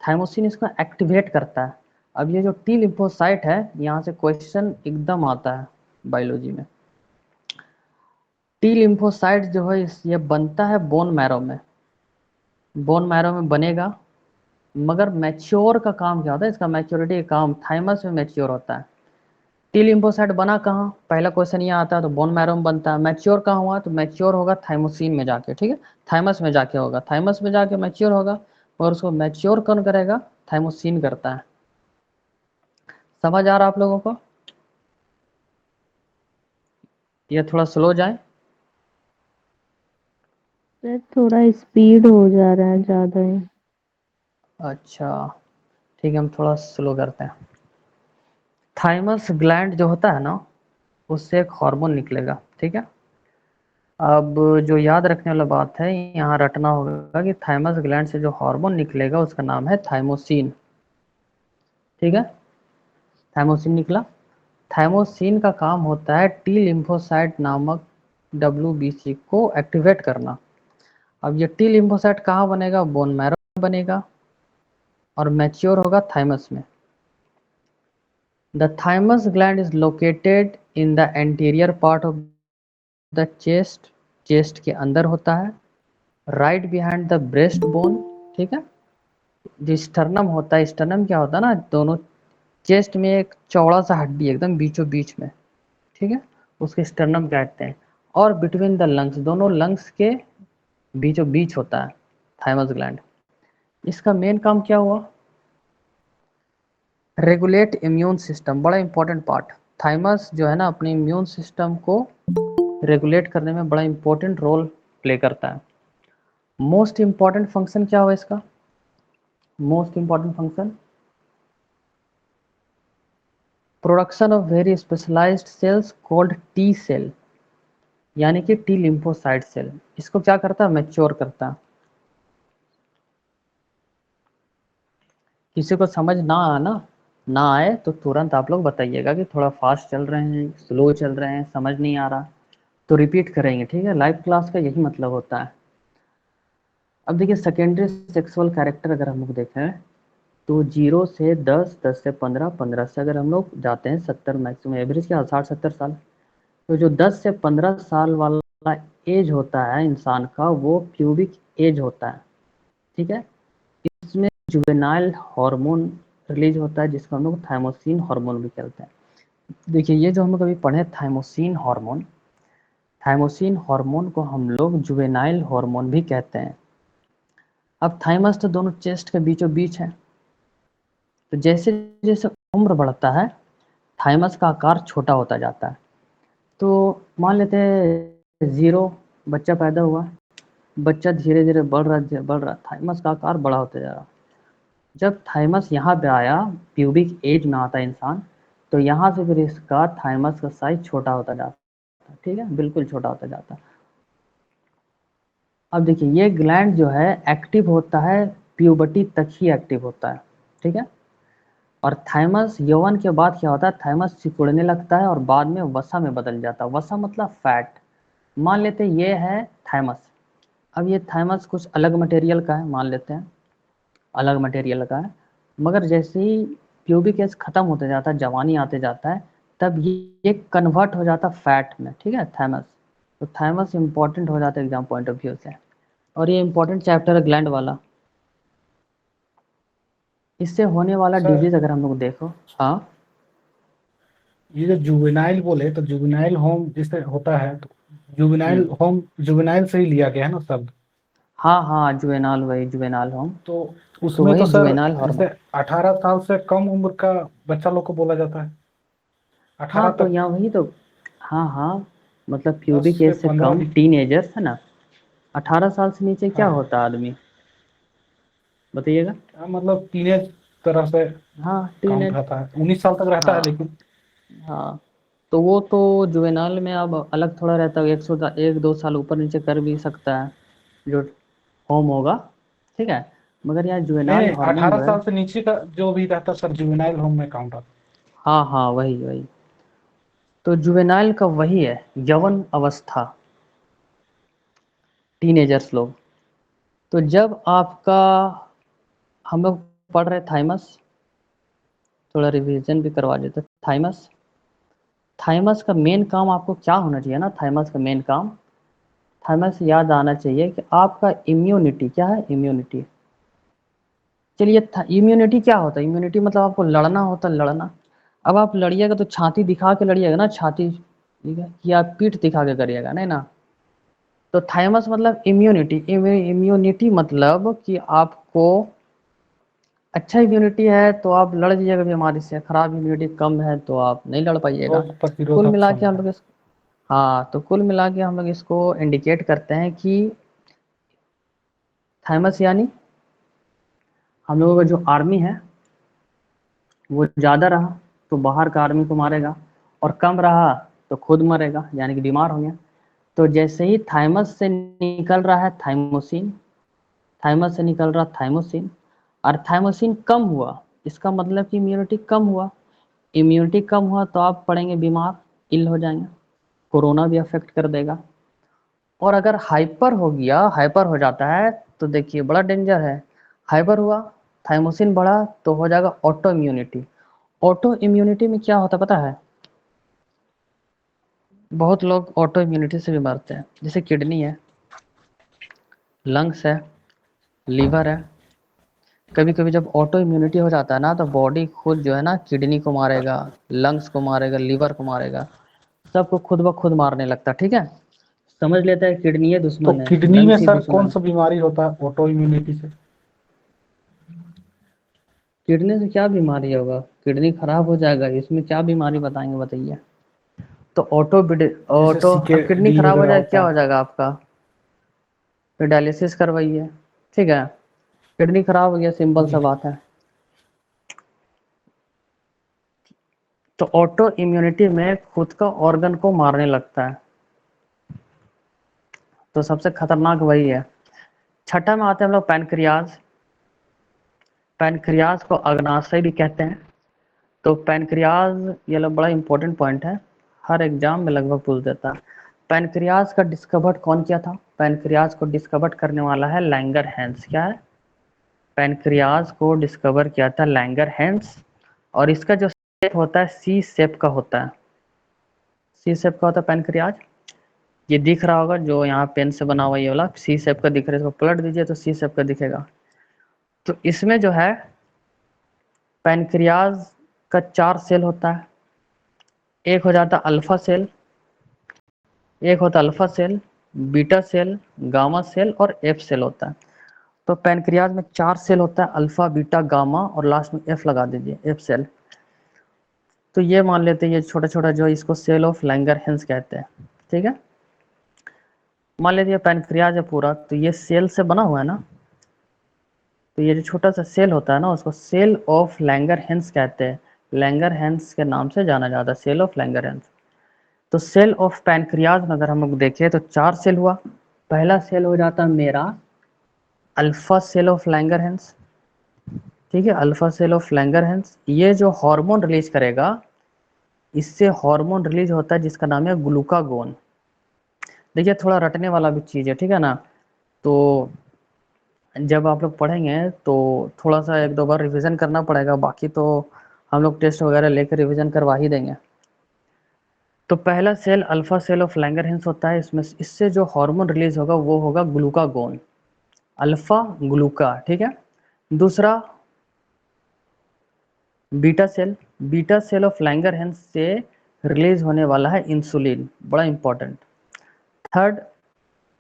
थाइमोसिन इसको एक्टिवेट करता है। अब ये जो टी लिम्फोसाइट है, यहाँ से क्वेश्चन एकदम आता है बायोलॉजी में। टी लिम्फोसाइट जो है ये बनता है बोन मैरो में, बोन मैरो में बनेगा, मगर मैच्योर का काम क्या होता है? इसका मैच्योरिटी का काम थाइमस में मैच्योर होता है। टी लिम्फोसाइट बना कहाँ? पहला क्वेश्चन ये आता है, तो बोन मैरो में बनता है। मैच्योर कहाँ हुआ? तो मैच्योर होगा थाइमोसिन में जाके, ठीक है, थाइमस में जाके होगा, थाइमस में जाके मैच्योर होगा, और उसको मैच्योर कौन करेगा? थाइमोसिन करता है। समझ आ रहा आप लोगों को? ये थोड़ा स्लो जाए। सर थोड़ा स्पीड हो जा रहा है ज़्यादा ही। अच्छा ठीक है, हम थोड़ा स्लो करते हैं। थाइमस ग्लैंड जो होता है ना, उससे एक हार्मोन निकलेगा, ठीक है। अब जो याद रखने वाला बात है, यहाँ रटना होगा कि थाइमस ग्लैंड से जो हार्मोन निकलेगा उसका नाम है थाइमोसिन, ठीक है। थाइमोसिन निकला। थाइमोसिन का काम होता है टी लिम्फोसाइट नामक डब्ल्यूबीसी को एक्टिवेट करना। अब ये टी लिम्फोसाइट कहाँ बनेगा? बोन मैरो में बनेगा और मैच्योर होगा थाइमस में। The thymus gland is located in the anterior part of the chest, chest के अंदर होता है, right behind the breast bone, ठीक है। जो स्टर्नम होता है, स्टर्नम क्या होता है ना, दोनों चेस्ट में एक चौड़ा सा हड्डी एकदम बीचों बीच में, ठीक है, उसके स्टर्नम कहते हैं। और बिटवीन द लंग्स, दोनों लंग्स के बीचों बीच होता है थाइमस ग्लैंड। इसका मेन काम क्या हुआ? रेगुलेट इम्यून सिस्टम, बड़ा इंपॉर्टेंट पार्ट। थाइमस जो है ना अपने इम्यून सिस्टम को रेगुलेट करने में बड़ा इंपॉर्टेंट रोल प्ले करता है। मोस्ट इंपॉर्टेंट फंक्शन क्या हुआ इसका? Most important function production of very specialised cells called T cell, यानी कि टी लिम्फोसाइट सेल। इसको क्या करता है? मैच्योर करता है। किसी को समझ ना आना ना आए तो तुरंत आप लोग बताइएगा कि थोड़ा फास्ट चल रहे हैं, स्लो चल रहे हैं, समझ नहीं आ रहा, तो रिपीट करेंगे, ठीक है। लाइव क्लास का यही मतलब होता है। अब देखिए सेकेंडरी सेक्सुअल कैरेक्टर अगर हम लोग देखें तो 0 से 10, 10 से 15, 15 से अगर हम लोग जाते हैं 70, मैक्सिमम एवरेज क्या 60-70 साल, तो जो 10 से 15 साल वाला एज होता है इंसान का वो प्यूबिक एज होता है, ठीक है। इसमें जुवेनाइल हार्मोन रिलीज होता है जिसको हम लोग थाइमोसिन हार्मोन भी कहते हैं। देखिए ये जो हम लोग अभी पढ़े थाइमोसिन हार्मोन को हम लोग जुवेनाइल हार्मोन भी कहते हैं। अब थाइमस तो दोनों चेस्ट के बीचों बीच है। तो जैसे जैसे उम्र बढ़ता है थाइमस का आकार छोटा होता जाता है। तो मान लेते हैं 0 बच्चा पैदा हुआ, बच्चा धीरे धीरे बढ़ रहा, थाइमस का आकार बड़ा होता जा रहा। जब थाइमस यहाँ पे आया, प्यूबिक एज में आता है इंसान, तो यहाँ से फिर इसका थाइमस का साइज छोटा होता जाता है। ठीक है, बिल्कुल छोटा होता जाता है। अब देखिए ये ग्लैंड जो है एक्टिव होता है, प्यूबर्टी तक ही एक्टिव होता है। ठीक है, और थाइमस यौवन के बाद क्या होता है, थाइमस सिकुड़ने लगता है और बाद में वसा में बदल जाता है। वसा मतलब फैट। मान लेते हैं ये है थाइमस। अब ये थाइमस कुछ अलग मटेरियल का है, मान लेते हैं अलग मटेरियल का है, मगर जैसे ही प्यूबिक एज खत्म होते जाता है, जवानी आते जाता है, तब ये कन्वर्ट हो जाता है फैट में। ठीक है, थाइमस। तो थाइमस इंपॉर्टेंट हो जाता है एग्जाम पॉइंट ऑफ व्यू से। और ये इंपॉर्टेंट चैप्टर है ग्लैंड वाला। इससे होने वाला सर डिजीज अगर हम लोग देखो। हाँ ये जो जुवेनाइल बोले तो जुवेनाइल होम जिससे होता है, तो जुवेनाइल होम जुवेनाइल से ही लिया गया है ना शब्द। हाँ हाँ, जुवेनाल, वही जुवेनाल होम। तो तो उसमें वही तो सर जुवेनाल जैसे हार्मोन। 18 साल से कम उम्र का बच्चा लोग को बोला जाता है, हाँ 18 तो तक। यहाँ वही तो। हाँ हाँ, मतलब 10 प्यूबिक से एज से 15 कम भी। टीनेजर्स है ना। 18 साल से नीचे क्या हाँ होता है आदमी, बताइएगा। हाँ, मतलब टीनेज तरह से हाँ काउंट टीनेज। रहता है, 19 साल तक रहता है हाँ लेकिन। हाँ, तो वो तो जुवेनाल में अब अलग थोड़ा रहता है, 1 2 साल ऊपर नीचे कर भी सकता है जो होम होगा। ठीक है, मगर यहाँ नहीं जुवेनाल नहीं, हार्मोन 18 जो है। साल से नीचे का जो भी रहता है सर जुवेनाइल होम में काउंट आता हाँ हाँ, वही वही। तो जुवेनाइल का वही है, यौवन अवस्था, टीनेजर्स लोग। तो जब आपका, हम लोग पढ़ रहे थाइमस, थोड़ा रिवीजन भी करवा देते। थाइमस, थाइमस का मेन काम आपको क्या होना चाहिए ना, थाइमस का मेन काम, थाइमस याद आना चाहिए कि आपका इम्यूनिटी क्या है, इम्यूनिटी। चलिए इम्यूनिटी क्या होता है, इम्यूनिटी मतलब आपको लड़ना होता है, लड़ना। अब आप लड़िएगा तो छाती दिखा के लड़िएगा ना, छाती, ठीक है, या पीठ दिखा के करिएगा, नहीं ना। तो थाइमस मतलब इम्यूनिटी। इम्यूनिटी मतलब कि आपको अच्छा इम्यूनिटी है तो आप लड़ जाइएगा बीमारी से, खराब इम्यूनिटी कम है तो आप नहीं लड़ है, पाइएगा। रोग कुल प्रतिरोधक मिला के हम क्षमता। लोग हाँ, तो कुल मिला के हम लोग इसको इंडिकेट करते हैं कि थाइमस यानी हम लोगों का जो आर्मी है वो ज़्यादा रहा तो बाहर का आर्मी को मारेगा, और कम रहा तो खुद मरेगा, यानी कि बीमार हो गया। तो जैसे ही थाइमस से निकल रहा है थाइमोसिन, थाइमस से निकल रहा थाइमोसिन, और थाइमोसिन कम हुआ, इसका मतलब कि इम्यूनिटी कम हुआ। इम्यूनिटी कम हुआ तो आप पड़ेंगे बीमार, इल हो जाएंगे, कोरोना भी अफेक्ट कर देगा। और अगर हाइपर हो गया, हाइपर हो जाता है तो देखिए बड़ा डेंजर है। हाइपर हुआ, थाइमोसिन बढ़ा तो हो जाएगा ऑटो इम्यूनिटी। ऑटो इम्यूनिटी में क्या होता है पता है, बहुत लोग ऑटो इम्यूनिटी से भी मरते हैं। जैसे किडनी है, लंग्स है, लीवर है। कभी कभी जब ऑटो इम्यूनिटी हो जाता है ना तो बॉडी खुद जो है ना किडनी को मारेगा, लंग्स को मारेगा, लीवर को मारेगा, सबको खुद ब खुद मारने लगता है। ठीक है, समझ लेता है किडनी है तो दुश्मन है, किडनी में लंग्स ही सर कौन दुश्मन। सा बीमारी होता है ऑटो इम्यूनिटी से? किडनी से क्या बीमारी होगा, किडनी खराब हो जाएगा, इसमें क्या बीमारी बताएंगे बताइए। तो जैसे ऑटो, अब किडनी सीकेडी खराब हो वगैरह जाए क्या होता हो है। जाएगा आपका, फिर डायलिसिस करवाइए। ठीक है, किडनी खराब हो गया, सिंपल सा जी। बात है। तो ऑटो इम्यूनिटी में खुद का ऑर्गन को मारने लगता है, तो सबसे खतरनाक वही है। छठा में आते हैं हम लोग पैनक्रियाज। पैनक्रियाज को अग्नाशय भी कहते हैं। तो पैनक्रियाज ये लोग बड़ा इंपॉर्टेंट पॉइंट है, हर एग्जाम में लगभग पूछ देता है। पैनक्रियाज का डिस्कवर कौन किया था, पैनक्रियाज को डिस्कवर करने वाला है लैंगर हैंस। क्या है, पैनक्रियाज को डिस्कवर किया था लैंगर हैंस। और इसका जो शेप होता है सी शेप का होता है, सी शेप का होता है पैनक्रियाज। ये दिख रहा होगा जो यहाँ पेन से बना हुआ ये वाला सी शेप का दिख रहा है, इसको पलट दीजिए तो सी शेप का दिखेगा। तो इसमें जो है पैनक्रियाज का 4 सेल होता है। एक हो जाता अल्फा सेल, एक होता alpha cell, beta cell, gamma cell और एफ सेल होता है। तो पैनक्रियाज में 4 सेल होता है, अल्फा बीटा गामा और लास्ट में एफ लगा दीजिए, एफ सेल। तो ये मान लेते हैं ये छोटा छोटा जो इसको सेल ऑफ लैंगरहैंस कहते हैं, ठीक है। मान लीजिए पैनक्रियाज है पूरा, तो ये सेल से बना हुआ है ना, तो ये जो छोटा सा सेल होता है ना उसको सेल ऑफ लैंगरहैंस कहते हैं, लैंगरहैंस के नाम से जाना जाता है, सेल ऑफ लैंगरहैंस। तो सेल ऑफ पैनक्रियाज में अगर हम लोग देखें तो 4 सेल हुआ। पहला सेल हो जाता है मेरा अल्फा सेल ऑफ लैंगरहैंस, ठीक है, अल्फा सेल ऑफ लैंगरहैंस। ये जो हार्मोन रिलीज करेगा, इससे हार्मोन रिलीज होता है जिसका नाम है ग्लूकागोन। देखिए थोड़ा रटने वाला भी चीज़ है, ठीक है ना। तो जब आप लोग पढ़ेंगे तो थोड़ा सा एक दो बार रिवीजन करना पड़ेगा, बाकी तो हम लोग टेस्ट वगैरह लेकर रिवीजन करवा ही देंगे। तो पहला cell alpha cell of Langerhans होता है, इसमें इससे जो हार्मोन रिलीज होगा वो होगा ग्लूकागोन, अल्फा ग्लूका, ठीक है। दूसरा बीटा सेल ऑफ लैंगरहैंस से रिलीज होने वाला है इंसुलिन, बड़ा important. Third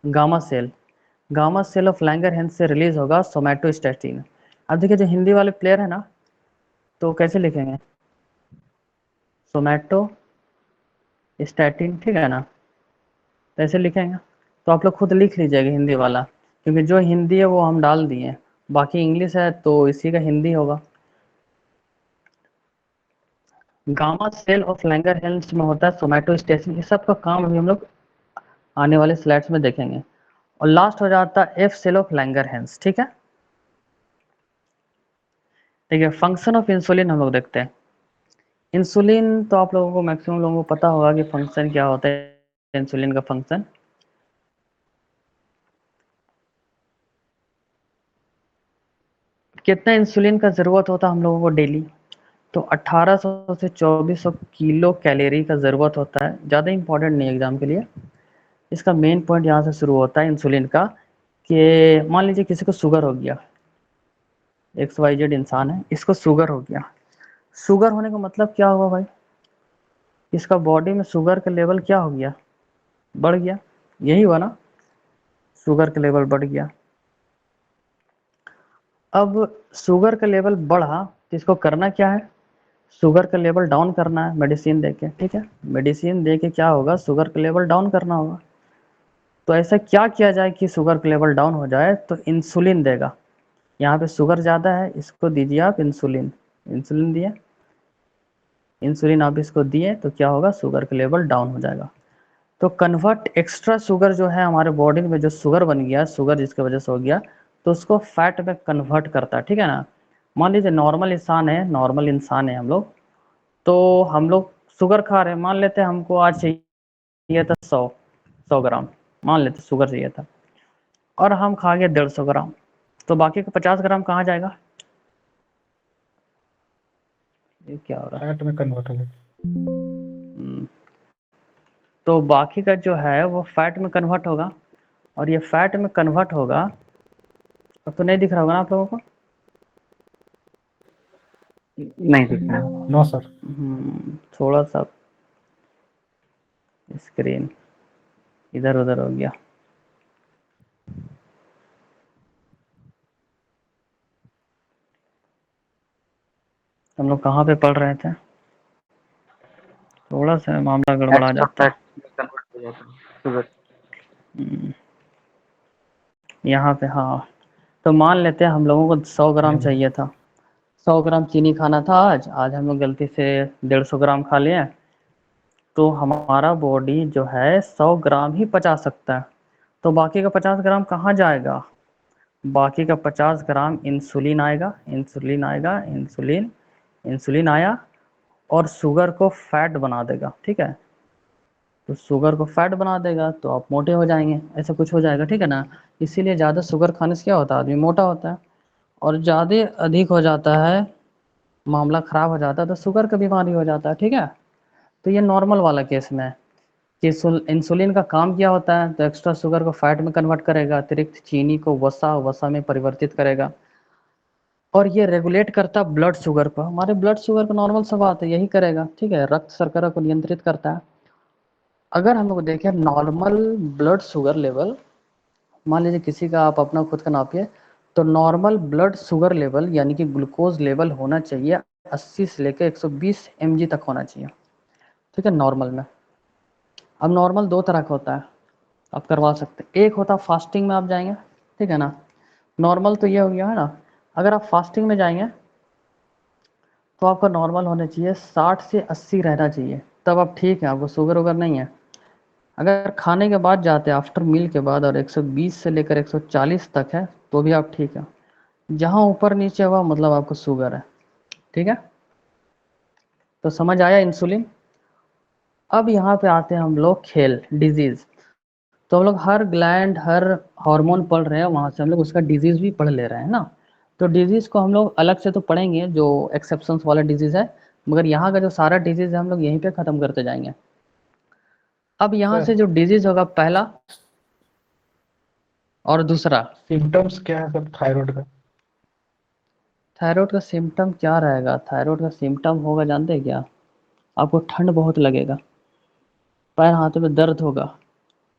gamma cell of Langerhans से रिलीज होगा सोमैटोस्टैटिन। अब देखिए जो हिंदी वाले प्लेयर है ना, तो कैसे लिखेंगे, सोमैटोस्टैटिन, ठीक है ना, तो ऐसे लिखेंगे। तो आप लोग खुद लिख लीजिएगा हिंदी वाला, क्योंकि जो हिंदी है वो हम डाल दिए, बाकी इंग्लिश है तो इसी का हिंदी होगा। गामा सेल ऑफ लैंगरहैंस में होता है सोमैटोस्टैटिन, इस सब का काम अभी हम लोग आने वाले स्लाइड्स में देखेंगे। और लास्ट हो जाता है एफ सेल ऑफ लैंगरहैंस, ठीक है। ठीक है, फंक्शन ऑफ इंसुलिन हम लोग देखते हैं। इंसुलिन तो आप लोगों को मैक्सिमम लोगों को पता होगा कि फंक्शन क्या होता है इंसुलिन का फंक्शन। कितना इंसुलिन का ज़रूरत होता है हम लोगों को डेली, तो 1800 से 2400 किलो कैलोरी का ज़रूरत होता है। ज़्यादा इंपॉर्टेंट नहीं एग्जाम के लिए। इसका मेन पॉइंट यहाँ से शुरू होता है इंसुलिन का, कि मान लीजिए किसी को शुगर हो गया, XYZ इंसान है, इसको शुगर हो गया। शुगर होने का मतलब क्या हुआ भाई, इसका बॉडी में शुगर का लेवल क्या हो गया, बढ़ गया, यही हुआ ना, शुगर का लेवल बढ़ गया। अब शुगर का लेवल बढ़ा तो इसको करना क्या है, शुगर का लेवल डाउन करना है मेडिसिन देके, ठीक है। मेडिसिन देके क्या होगा, शुगर का लेवल डाउन करना होगा। तो ऐसा क्या किया जाए कि शुगर का लेवल डाउन हो जाए, तो इंसुलिन देगा। यहाँ पे शुगर ज़्यादा है, इसको दीजिए आप इंसुलिन, इंसुलिन दिए, इंसुलिन आप इसको दिए तो क्या होगा, शुगर का लेवल डाउन हो जाएगा। तो कन्वर्ट एक्स्ट्रा शुगर जो है हमारे बॉडी में, जो शुगर बन गया, शुगर जिसकी वजह से हो गया, तो उसको फैट में कन्वर्ट करता है, ठीक है ना। मान लीजिए नॉर्मल इंसान है हम लोग, तो हम लोग शुगर खा रहे हैं, मान लेते हैं हमको आज चाहिए था 100 ग्राम, मान लेते शुगर चाहिए था, और हम खा गए 150 ग्राम, तो बाकी का 50 ग्राम कहाँ जाएगा, ये क्या हो रहा है, फैट में कन्वर्ट हो गया। तो बाकी का जो है वो फैट में कन्वर्ट होगा, और ये फैट में कन्वर्ट होगा, अब तो नहीं दिख रहा होगा ना आप लोगों को, नहीं दिख रहा है। No sir. थोड़ा सा स्क्रीन इधर उधर हो गया। हम लोग कहाँ पे पढ़ रहे थे, थोड़ा सा मामला गड़बड़ा एक्स्ट्रा जाता है। फैट में कन्वर्ट हो जाता है शुगर। यहाँ पे हाँ, तो मान लेते हैं हम लोगों को 100 ग्राम चाहिए था, 100 ग्राम चीनी खाना था आज, आज हम लोग गलती से 150 ग्राम खा लिए, तो हमारा बॉडी जो है 100 ग्राम ही पचा सकता है। तो बाकी का 50 ग्राम कहाँ जाएगा, बाकी का 50 ग्राम इंसुलिन आएगा, इंसुलिन आएगा, इंसुलिन, इंसुलिन आया और शुगर को फैट बना देगा, ठीक है। तो शुगर को फैट बना देगा तो आप मोटे हो जाएंगे, ऐसा कुछ हो जाएगा, ठीक है ना। इसीलिए ज़्यादा शुगर खाने से क्या होता है, आदमी मोटा होता है। और ज़्यादा अधिक हो जाता है, मामला ख़राब हो जाता है तो शुगर का बीमारी हो जाता है, ठीक है। तो ये नॉर्मल वाला केस में है कि इंसुलिन का काम क्या होता है, तो एक्स्ट्रा शुगर को फैट में कन्वर्ट करेगा, अतिरिक्त चीनी को वसा में परिवर्तित करेगा, और ये रेगुलेट करता है ब्लड शुगर को। हमारे ब्लड शुगर को नॉर्मल सा बात है, यही करेगा, ठीक है, रक्त शर्करा को नियंत्रित करता है। अगर हम लोग देखें नॉर्मल ब्लड शुगर लेवल, मान लीजिए किसी का आप अपना खुद का नापिए, तो नॉर्मल ब्लड शुगर लेवल यानी कि ग्लूकोज लेवल होना चाहिए 80 से लेकर 120 mg तक होना चाहिए, ठीक है, नॉर्मल में। अब नॉर्मल दो तरह का होता है, आप करवा सकते हैं। एक होता है फास्टिंग में आप जाएंगे, ठीक है ना। नॉर्मल तो ये हो गया है ना, अगर आप फास्टिंग में जाएंगे तो आपका नॉर्मल होना चाहिए 60 से 80 रहना चाहिए, तब आप ठीक है, आपको शुगर वुगर नहीं है। अगर खाने के बाद जाते हैं आफ्टर मील के बाद और 120 से लेकर 140 तक है तो भी आप ठीक है। जहाँ ऊपर नीचे हुआ मतलब आपको शुगर है, ठीक है। तो समझ आया इंसुलिन। अब यहाँ पे आते हैं हम लोग खेल डिजीज। तो हम लोग हर ग्लैंड हर हार्मोन पढ़ रहे हैं, वहाँ से हम लोग उसका डिजीज भी पढ़ ले रहे हैं ना। तो डिजीज को हम लोग अलग से तो पढ़ेंगे जो एक्सेप्शंस वाला डिजीज है, मगर यहाँ का जो सारा डिजीज है हम लोग यहीं पे ख़त्म करते जाएंगे। अब यहाँ से सर जो डिजीज होगा पहला और दूसरा। सिम्टम्स क्या है सर थायराइड का? थायराइड का सिम्टम क्या रहेगा? थायराइड का सिम्टम होगा, जानते हैं क्या? आपको ठंड बहुत लगेगा, पैर हाथों में दर्द होगा,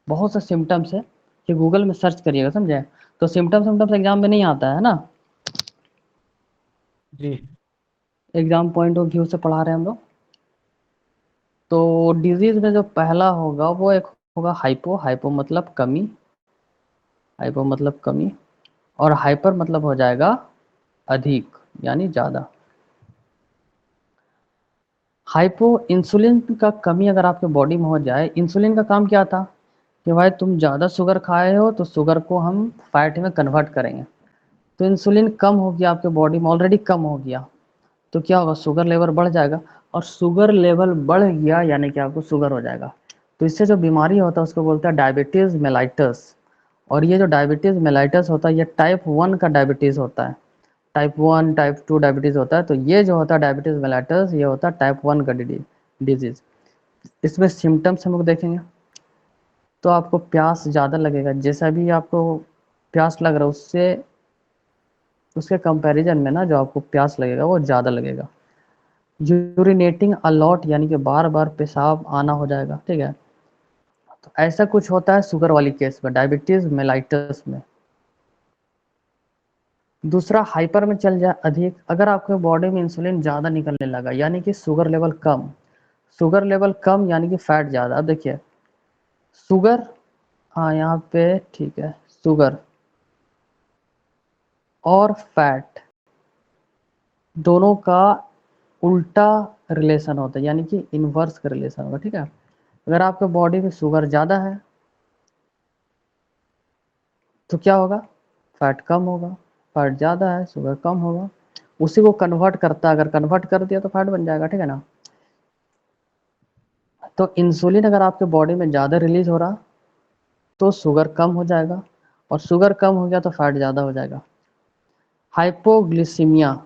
बहुत से सिम्टम्स है कि गूगल में सर्च करिएगा, समझे। तो सिम्टम्स एग्जाम में नहीं आता है ना, जी एग्जाम पॉइंट ऑफ व्यू से पढ़ा रहे हैं हम लोग। तो डिजीज में जो पहला होगा वो एक होगा हाइपो। हाइपो मतलब कमी, हाइपो मतलब कमी, और हाइपर मतलब हो जाएगा अधिक यानी ज़्यादा। हाइपो इंसुलिन का कमी अगर आपके बॉडी में हो जाए, इंसुलिन का काम क्या था कि भाई तुम ज़्यादा शुगर खाए हो तो शुगर को हम फैट में कन्वर्ट करेंगे। तो इंसुलिन कम हो गया आपके बॉडी में, ऑलरेडी कम हो गया, तो क्या होगा, शुगर लेवल बढ़ जाएगा। और शुगर लेवल बढ़ गया यानी कि आपको शुगर हो जाएगा। तो इससे जो बीमारी होता है उसको बोलते हैं डायबिटीज़ मेलाइटस। और ये जो डायबिटीज़ मेलाइटस होता है ये टाइप 1 का डायबिटीज़ होता है। टाइप 1 टाइप 2 डायबिटीज़ होता है, तो ये जो होता है डायबिटीज़ मेलाइटस ये होता है टाइप 1 का डिजीज़। इसमें सिम्टम्स हम लोग देखेंगे। तो आपको प्यास ज़्यादा लगेगा, जैसा भी आपको प्यास लग रहा है उससे उसके कंपैरिजन में ना जो आपको प्यास लगेगा वो ज़्यादा लगेगा। यूरिनेटिंग अलॉट यानी कि बार बार पेशाब आना हो जाएगा, ठीक है। तो ऐसा कुछ होता है शुगर वाली केस में, डायबिटीज़ मेलाइटस में। दूसरा हाइपर में चल जाए अधिक, अगर आपके बॉडी में इंसुलिन ज़्यादा निकलने लगा यानी कि शुगर लेवल कम। शुगर लेवल कम यानी कि फैट ज़्यादा। अब देखिए शुगर, हाँ यहाँ पे ठीक है, शुगर और फैट दोनों का उल्टा रिलेशन होता है, यानी कि इन्वर्स का रिलेशन होगा, ठीक है। अगर आपके बॉडी में शुगर ज़्यादा है तो क्या होगा, फैट कम होगा। फैट ज़्यादा है, शुगर कम होगा। उसी को कन्वर्ट करता है, अगर कन्वर्ट कर दिया तो फैट बन जाएगा, ठीक है ना। तो इंसुलिन अगर आपके बॉडी में ज़्यादा रिलीज हो रहा तो शुगर कम हो जाएगा, और शुगर कम हो गया तो फैट ज़्यादा हो जाएगा। हाइपोग्लिसीमिया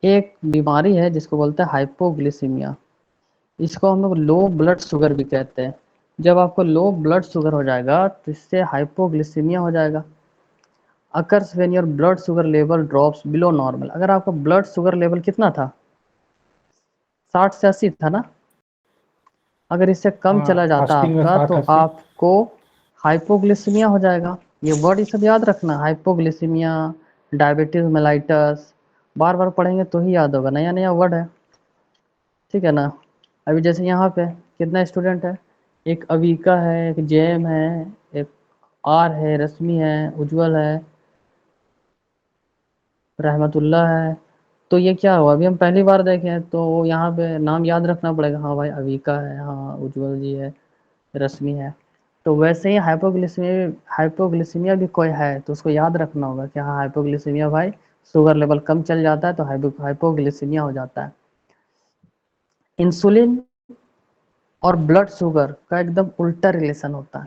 एक बीमारी है जिसको बोलते हैं हाइपोग्लिसीमिया। इसको हम लोग लो ब्लड शुगर भी कहते हैं। जब आपको लो ब्लड शुगर हो जाएगा तो इससे हाइपोग्लिसीमिया हो जाएगा। Occurs when your blood sugar level drops below normal. अगर आपका ब्लड शुगर लेवल कितना था, 60 से 80 था ना, अगर इससे कम हाँ, चला जाता फास्टिंग में आपका तो 60-80। आपको हाइपोग्लिसीमिया हो जाएगा। ये वर्ड ये सब याद रखना, हाइपोग्लिसीमिया, डायबिटीज मेलाइटस, बार बार पढ़ेंगे तो ही याद होगा, नया नया वर्ड है, ठीक है ना। अभी जैसे यहाँ पे कितना स्टूडेंट है, एक अविका है, एक जेएम है, एक आर है, रश्मि है, उज्जवल है, रहमतुल्लाह है। तो ये क्या हुआ, अभी हम पहली बार देखे हैं तो यहाँ पे नाम याद रखना पड़ेगा। हाँ भाई अविका है, हाँ उज्जवल जी है, रश्मि है। तो वैसे ही हाइपोग्लिसीमिया भी कोई है तो उसको याद रखना होगा कि हाँ हाइपोग्लिसीमिया भाई, शुगर लेवल कम चल जाता है तो हाइपोग्लिसीमिया हो जाता है। इंसुलिन और ब्लड शुगर का एकदम उल्टा रिलेशन होता है,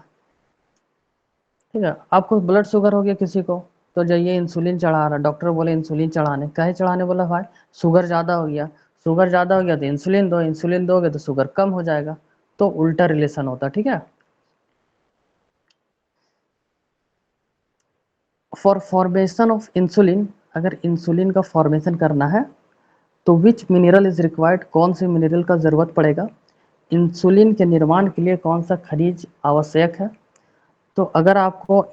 ठीक है। आपको ब्लड शुगर हो गया किसी को, तो जाइए इंसुलिन चढ़ा रहा, डॉक्टर बोले इंसुलिन चढ़ाने, काहे चढ़ाने, बोला भाई शुगर ज़्यादा हो गया। शुगर ज़्यादा हो गया तो इंसुलिन दो, इंसुलिन दोगे तो शुगर कम हो जाएगा। तो उल्टा रिलेशन होता है, ठीक है। फॉर फॉर्मेशन ऑफ इंसुलिन, अगर इंसुलिन का फॉर्मेशन करना है तो विच मिनरल इज रिक्वायर्ड, कौन से मिनरल का ज़रूरत पड़ेगा। इंसुलिन के निर्माण के लिए कौन सा खनिज आवश्यक है। तो अगर आपको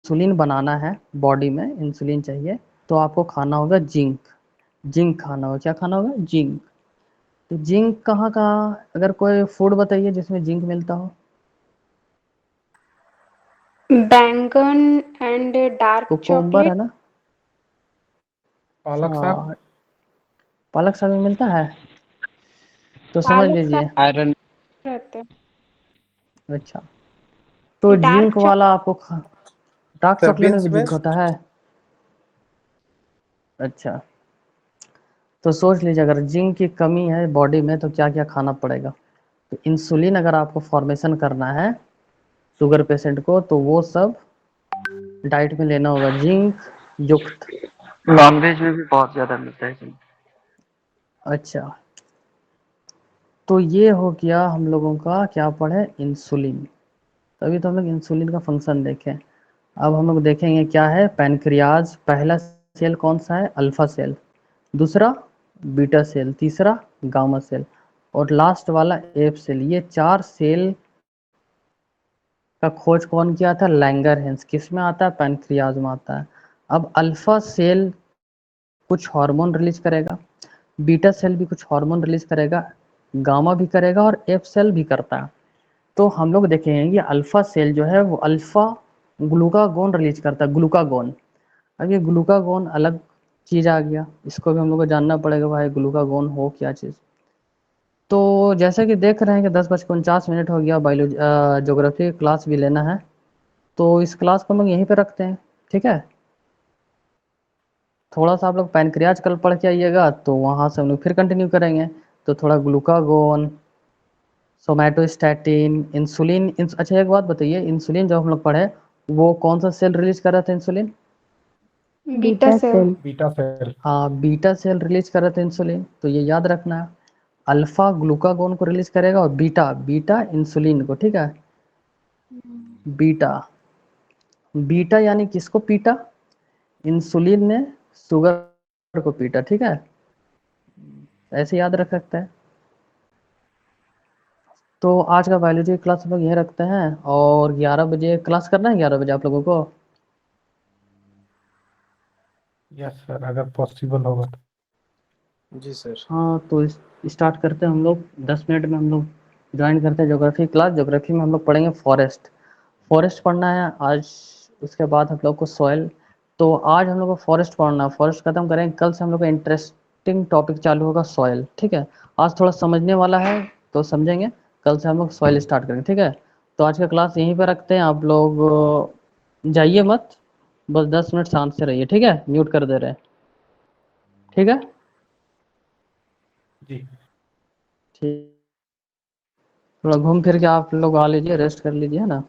इंसुलिन बनाना है, बॉडी में इंसुलिन चाहिए, तो आपको खाना होगा जिंक। जिंक खाना होगा, क्या खाना होगा? जिंक। तो जिंक कहाँ कहाँ, अगर कोई फूड बताइए जिसमें जिंक मिलता हो। बैंगन एंड डार्क कुकुम्बर है चॉकलेट। ना? पालक साग। हाँ, पालक साग में मिलता है, तो समझ पालक लीजिए। साग आयरन। रहता है। अच्छा, तो डार्क जिंक वाला आपको डार्क सर चॉकलेट में बीन्स भी में। जिंक होता है? अच्छा, तो सोच लीजिए अगर जिंक की कमी है बॉडी में तो क्या क्या खाना पड़ेगा। तो इंसुलिन अगर आपको फॉर्मेशन करना है शुगर पेशेंट को, तो वो सब डाइट में लेना होगा, जिंक युक्त। नॉनवेज में भी बहुत ज्यादा मिलता है जिंक। अच्छा, तो ये हो गया हम लोगों का, क्या पढ़े? इंसुलिन। तभी तो हम लोग इंसुलिन का फंक्शन देखें। अब हम लोग देखेंगे क्या है पैनक्रियाज। पहला सेल कौन सा है? Alpha cell. दूसरा बीटा सेल। तीसरा गामा सेल। और लास्ट वाला एफ सेल। ये 4 सेल का खोज कौन किया था? लैंगरहेंस। किस में आता है? पैनक्रियाज में आता है। अब अल्फा सेल कुछ हार्मोन रिलीज करेगा, बीटा सेल भी कुछ हार्मोन रिलीज करेगा, गामा भी करेगा और एफ सेल भी करता है। तो हम लोग देखेंगे कि अल्फा सेल जो है वो अल्फा ग्लूकागोन रिलीज करता है, ग्लूकागोन। अब ये ग्लूकागोन अलग चीज आ गया, इसको भी हम लोग को जानना पड़ेगा भाई ग्लूकागोन हो क्या चीज। तो जैसे कि देख रहे हैं कि 10:49 हो गया, बायोलॉजी ज्योग्राफी क्लास भी लेना है, तो इस क्लास को हम लोग यहीं पे रखते हैं, ठीक है? थोड़ा सा आप लोग पैनक्रियाज कल पढ़ के आइएगा, तो वहाँ से हम लोग फिर कंटिन्यू करेंगे। तो थोड़ा ग्लूकागोन, सोमैटोस्टैटिन, इंसुलिन। अच्छा एक बात बताइए, इंसुलिन जो हम लोग पढ़े वो कौन सा सेल रिलीज कर रहा था insulin? Beta beta cell. Cell. Beta cell. हाँ, बीटा सेल रिलीज कर रहा था इंसुलिन, तो ये याद रखना है। अल्फा ग्लूकागोन को रिलीज करेगा और बीटा बीटा इंसुलिन को, ठीक है? बीटा बीटा यानी किसको पीटा? इंसुलिन ने शुगर को पीटा, ठीक है? ऐसे याद रख सकते हैं। तो आज का बायोलॉजी क्लास हम लोग यहीं रखते हैं, और 11 बजे क्लास करना है, 11 बजे आप लोगों को। यस सर, अगर पॉसिबल होगा तो। जी सर। हाँ, तो स्टार्ट करते हैं हम लोग। 10 मिनट में हम लोग ज्वाइन करते हैं ज्योग्राफी क्लास। ज्योग्राफी में हम लोग पढ़ेंगे फॉरेस्ट। फॉरेस्ट पढ़ना है आज। उसके बाद हम लोग को सॉइल। तो आज हम लोग को फॉरेस्ट पढ़ना है, फॉरेस्ट खत्म करेंगे। कल से हम लोग का इंटरेस्टिंग टॉपिक चालू होगा, सॉइल, ठीक है? आज थोड़ा समझने वाला है तो समझेंगे, कल से हम लोग सॉइल स्टार्ट करेंगे, ठीक है? तो आज का क्लास यहीं पर रखते हैं। आप लोग जाइए मत, बस 10 मिनट शांत से रहिए, ठीक है? म्यूट कर दे रहे हैं, ठीक है? जी। ठीक, थोड़ा घूम फिर के आप लोग आ लीजिए, रेस्ट कर लीजिए, है ना?